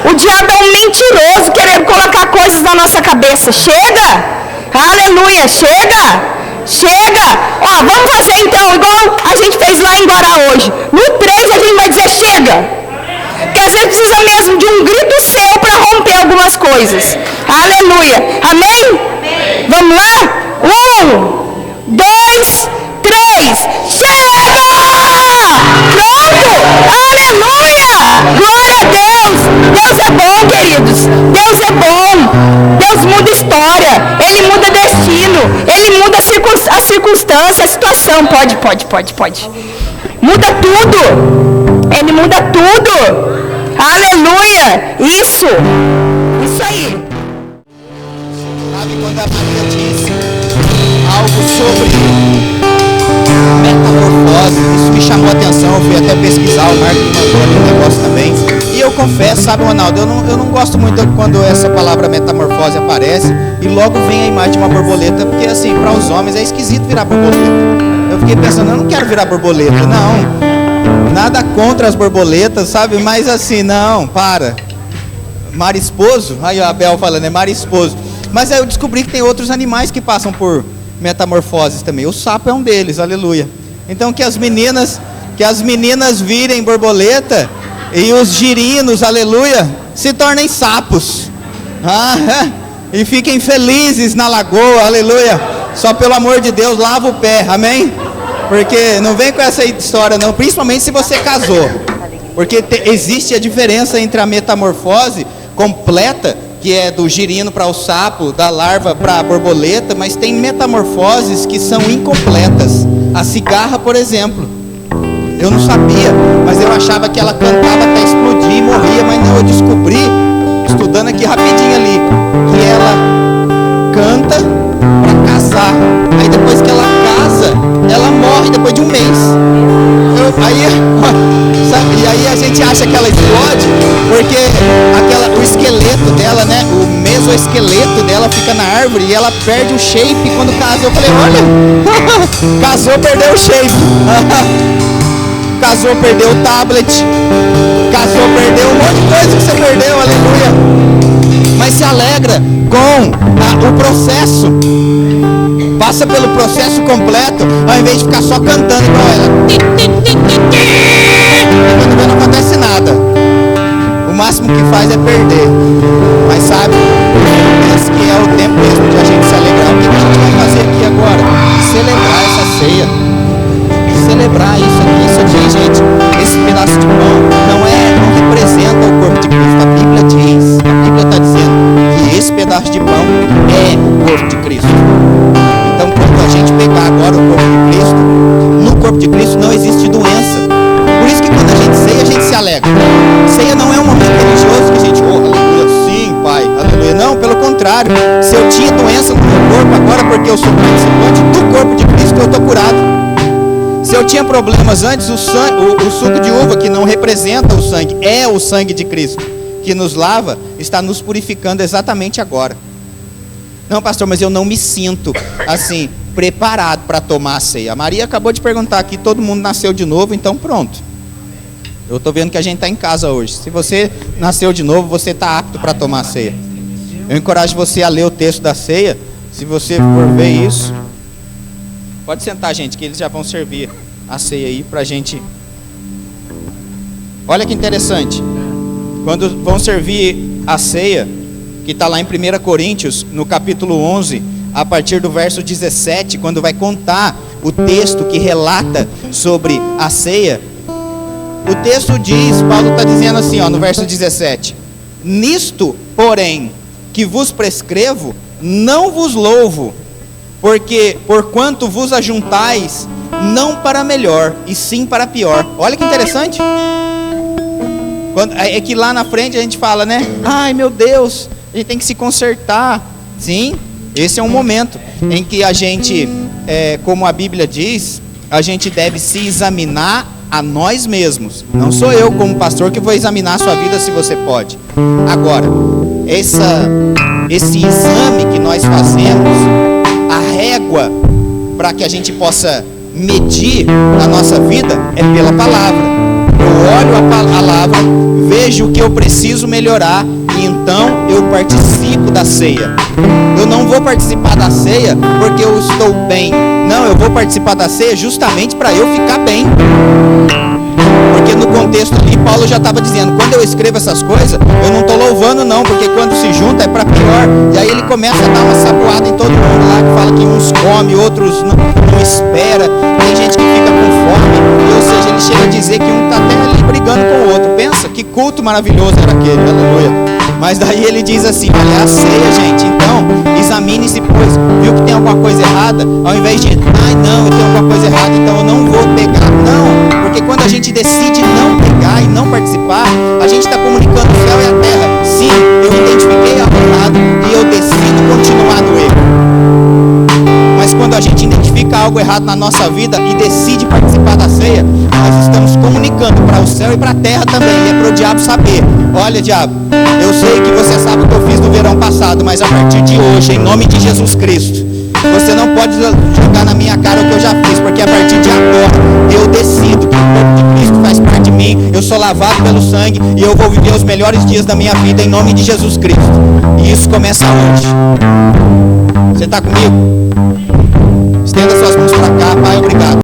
O diabo é um mentiroso querendo colocar coisas na nossa cabeça. Chega! Aleluia! Chega! Chega! Ó, vamos fazer então igual a gente fez lá em Guará hoje. No 3 a gente vai dizer chega! Porque às vezes precisa mesmo de um grito seu para romper algumas coisas. Aleluia! Amém? Vamos lá? 1, 2, 3. Chega! Pronto! Aleluia! Glória a Deus! Deus é bom, queridos. Deus é bom. Deus muda história. Ele muda destino. Ele muda a circunstância, a situação. Pode. Muda tudo. Ele muda tudo. Aleluia. Isso aí. Sabe quando a Maria disse algo sobre metamorfose, isso me chamou a atenção, eu fui até pesquisar, o Marco me mandou ali um negócio também. E eu confesso, sabe, Ronaldo, eu não gosto muito quando essa palavra metamorfose aparece e logo vem a imagem de uma borboleta, porque assim, para os homens é esquisito virar borboleta. Eu fiquei pensando, eu não quero virar borboleta, não. Nada contra as borboletas, sabe? Mas assim, não, para. Marisposo, aí a Abel falando, é marisposo. Mas aí eu descobri que tem outros animais que passam por metamorfoses também. O sapo é um deles, aleluia. Então que as meninas virem borboleta e os girinos, aleluia, se tornem sapos. E fiquem felizes na lagoa, aleluia. Só pelo amor de Deus, lava o pé, amém? Porque não vem com essa história não, principalmente se você casou. Porque existe a diferença entre a metamorfose completa, que é do girino para o sapo, da larva para a borboleta, mas tem metamorfoses que são incompletas. A cigarra, por exemplo, eu não sabia, mas eu achava que ela cantava até explodir e morria, mas não, eu descobri, estudando aqui rapidinho ali, que ela canta para casar, aí depois que ela casa, ela morre depois de um mês. E aí a gente acha que ela explode, porque o esqueleto dela, né, o mesoesqueleto dela fica na árvore e ela perde o shape quando casa. Eu falei, olha, casou, perdeu o shape. Casou, perdeu o tablet. Casou, perdeu um monte de coisa que você perdeu, aleluia. Mas se alegra com o processo. Passa pelo processo completo, ao invés de ficar só cantando igual ela. Quando vê, não acontece nada. O máximo que faz é perder. Mas sabe, esse que é o tempo mesmo de a gente se alegrar. O que a gente vai fazer aqui agora? Celebrar essa ceia. Celebrar isso aqui, gente. Esse pedaço de pão não representa o corpo de Cristo. A Bíblia está dizendo que esse pedaço de pão é o corpo de Cristo. Então, quando a gente pegar agora o corpo de Cristo, no corpo de Cristo não existe doença. Por isso que quando a gente ceia, a gente se alegra. Ceia não é um momento religioso que a gente, aleluia, sim, Pai, aleluia. Não, pelo contrário. Se eu tinha doença no meu corpo, agora porque eu sou participante do corpo de Cristo, eu estou curado. Se eu tinha problemas antes, o suco de uva, que não representa o sangue, é o sangue de Cristo, que nos lava, está nos purificando exatamente agora. Não, pastor, mas eu não me sinto, assim, preparado para tomar a ceia. A Maria acabou de perguntar aqui, todo mundo nasceu de novo, então pronto. Eu estou vendo que a gente está em casa hoje. Se você nasceu de novo, você está apto para tomar a ceia. Eu encorajo você a ler o texto da ceia. Se você for ver isso, pode sentar, gente, que eles já vão servir a ceia aí para a gente. Olha que interessante. Quando vão servir a ceia, que está lá em 1 Coríntios, no capítulo 11, a partir do verso 17, quando vai contar o texto que relata sobre a ceia, o texto diz, Paulo está dizendo assim, no verso 17: nisto, porém, que vos prescrevo, não vos louvo, porque porquanto vos ajuntais, não para melhor, e sim para pior. Olha que interessante. É que lá na frente a gente fala, né? Ai, meu Deus, a gente tem que se consertar. Sim, esse é um momento em que a gente, como a Bíblia diz, a gente deve se examinar a nós mesmos. Não sou eu como pastor que vou examinar a sua vida, se você pode. Agora, esse exame que nós fazemos, a régua para que a gente possa medir a nossa vida é pela palavra. Eu olho a palavra, vejo o que eu preciso melhorar e então eu participo da ceia. Eu não vou participar da ceia porque eu estou bem. Não, eu vou participar da ceia justamente para eu ficar bem. Porque no contexto ali, Paulo já estava dizendo, quando eu escrevo essas coisas, eu não estou louvando não, porque quando se junta é para pior. E aí ele começa a dar uma saboada em todo mundo lá, que fala que uns come, outros não espera. Tem gente que fica com fome, ou seja, ele chega a dizer que um está até ali brigando com o outro. Pensa, que culto maravilhoso era aquele, aleluia. Mas daí ele diz assim, olha, é a ceia, gente, então, examine-se, pois, viu que tem alguma coisa errada? Ao invés de, ai não, eu tenho alguma coisa errada, então eu não vou pegar. Não, porque quando a gente decide não pegar e não participar, a gente está comunicando o céu e a terra. Sim, eu identifiquei algo errado e eu decido continuar no erro. Mas quando a gente identifica algo errado na nossa vida e decide participar da ceia, nós estamos comunicando para o céu e para a terra também. E é para o diabo saber, olha, diabo, eu sei que você sabe o que eu fiz no verão passado, mas a partir de hoje, em nome de Jesus Cristo, você não pode jogar na minha cara o que eu já fiz, porque a partir de agora eu decido que o corpo de Cristo faz parte de mim, eu sou lavado pelo sangue e eu vou viver os melhores dias da minha vida em nome de Jesus Cristo. E isso começa hoje. Você está comigo? Estenda suas mãos para cá, Pai, obrigado.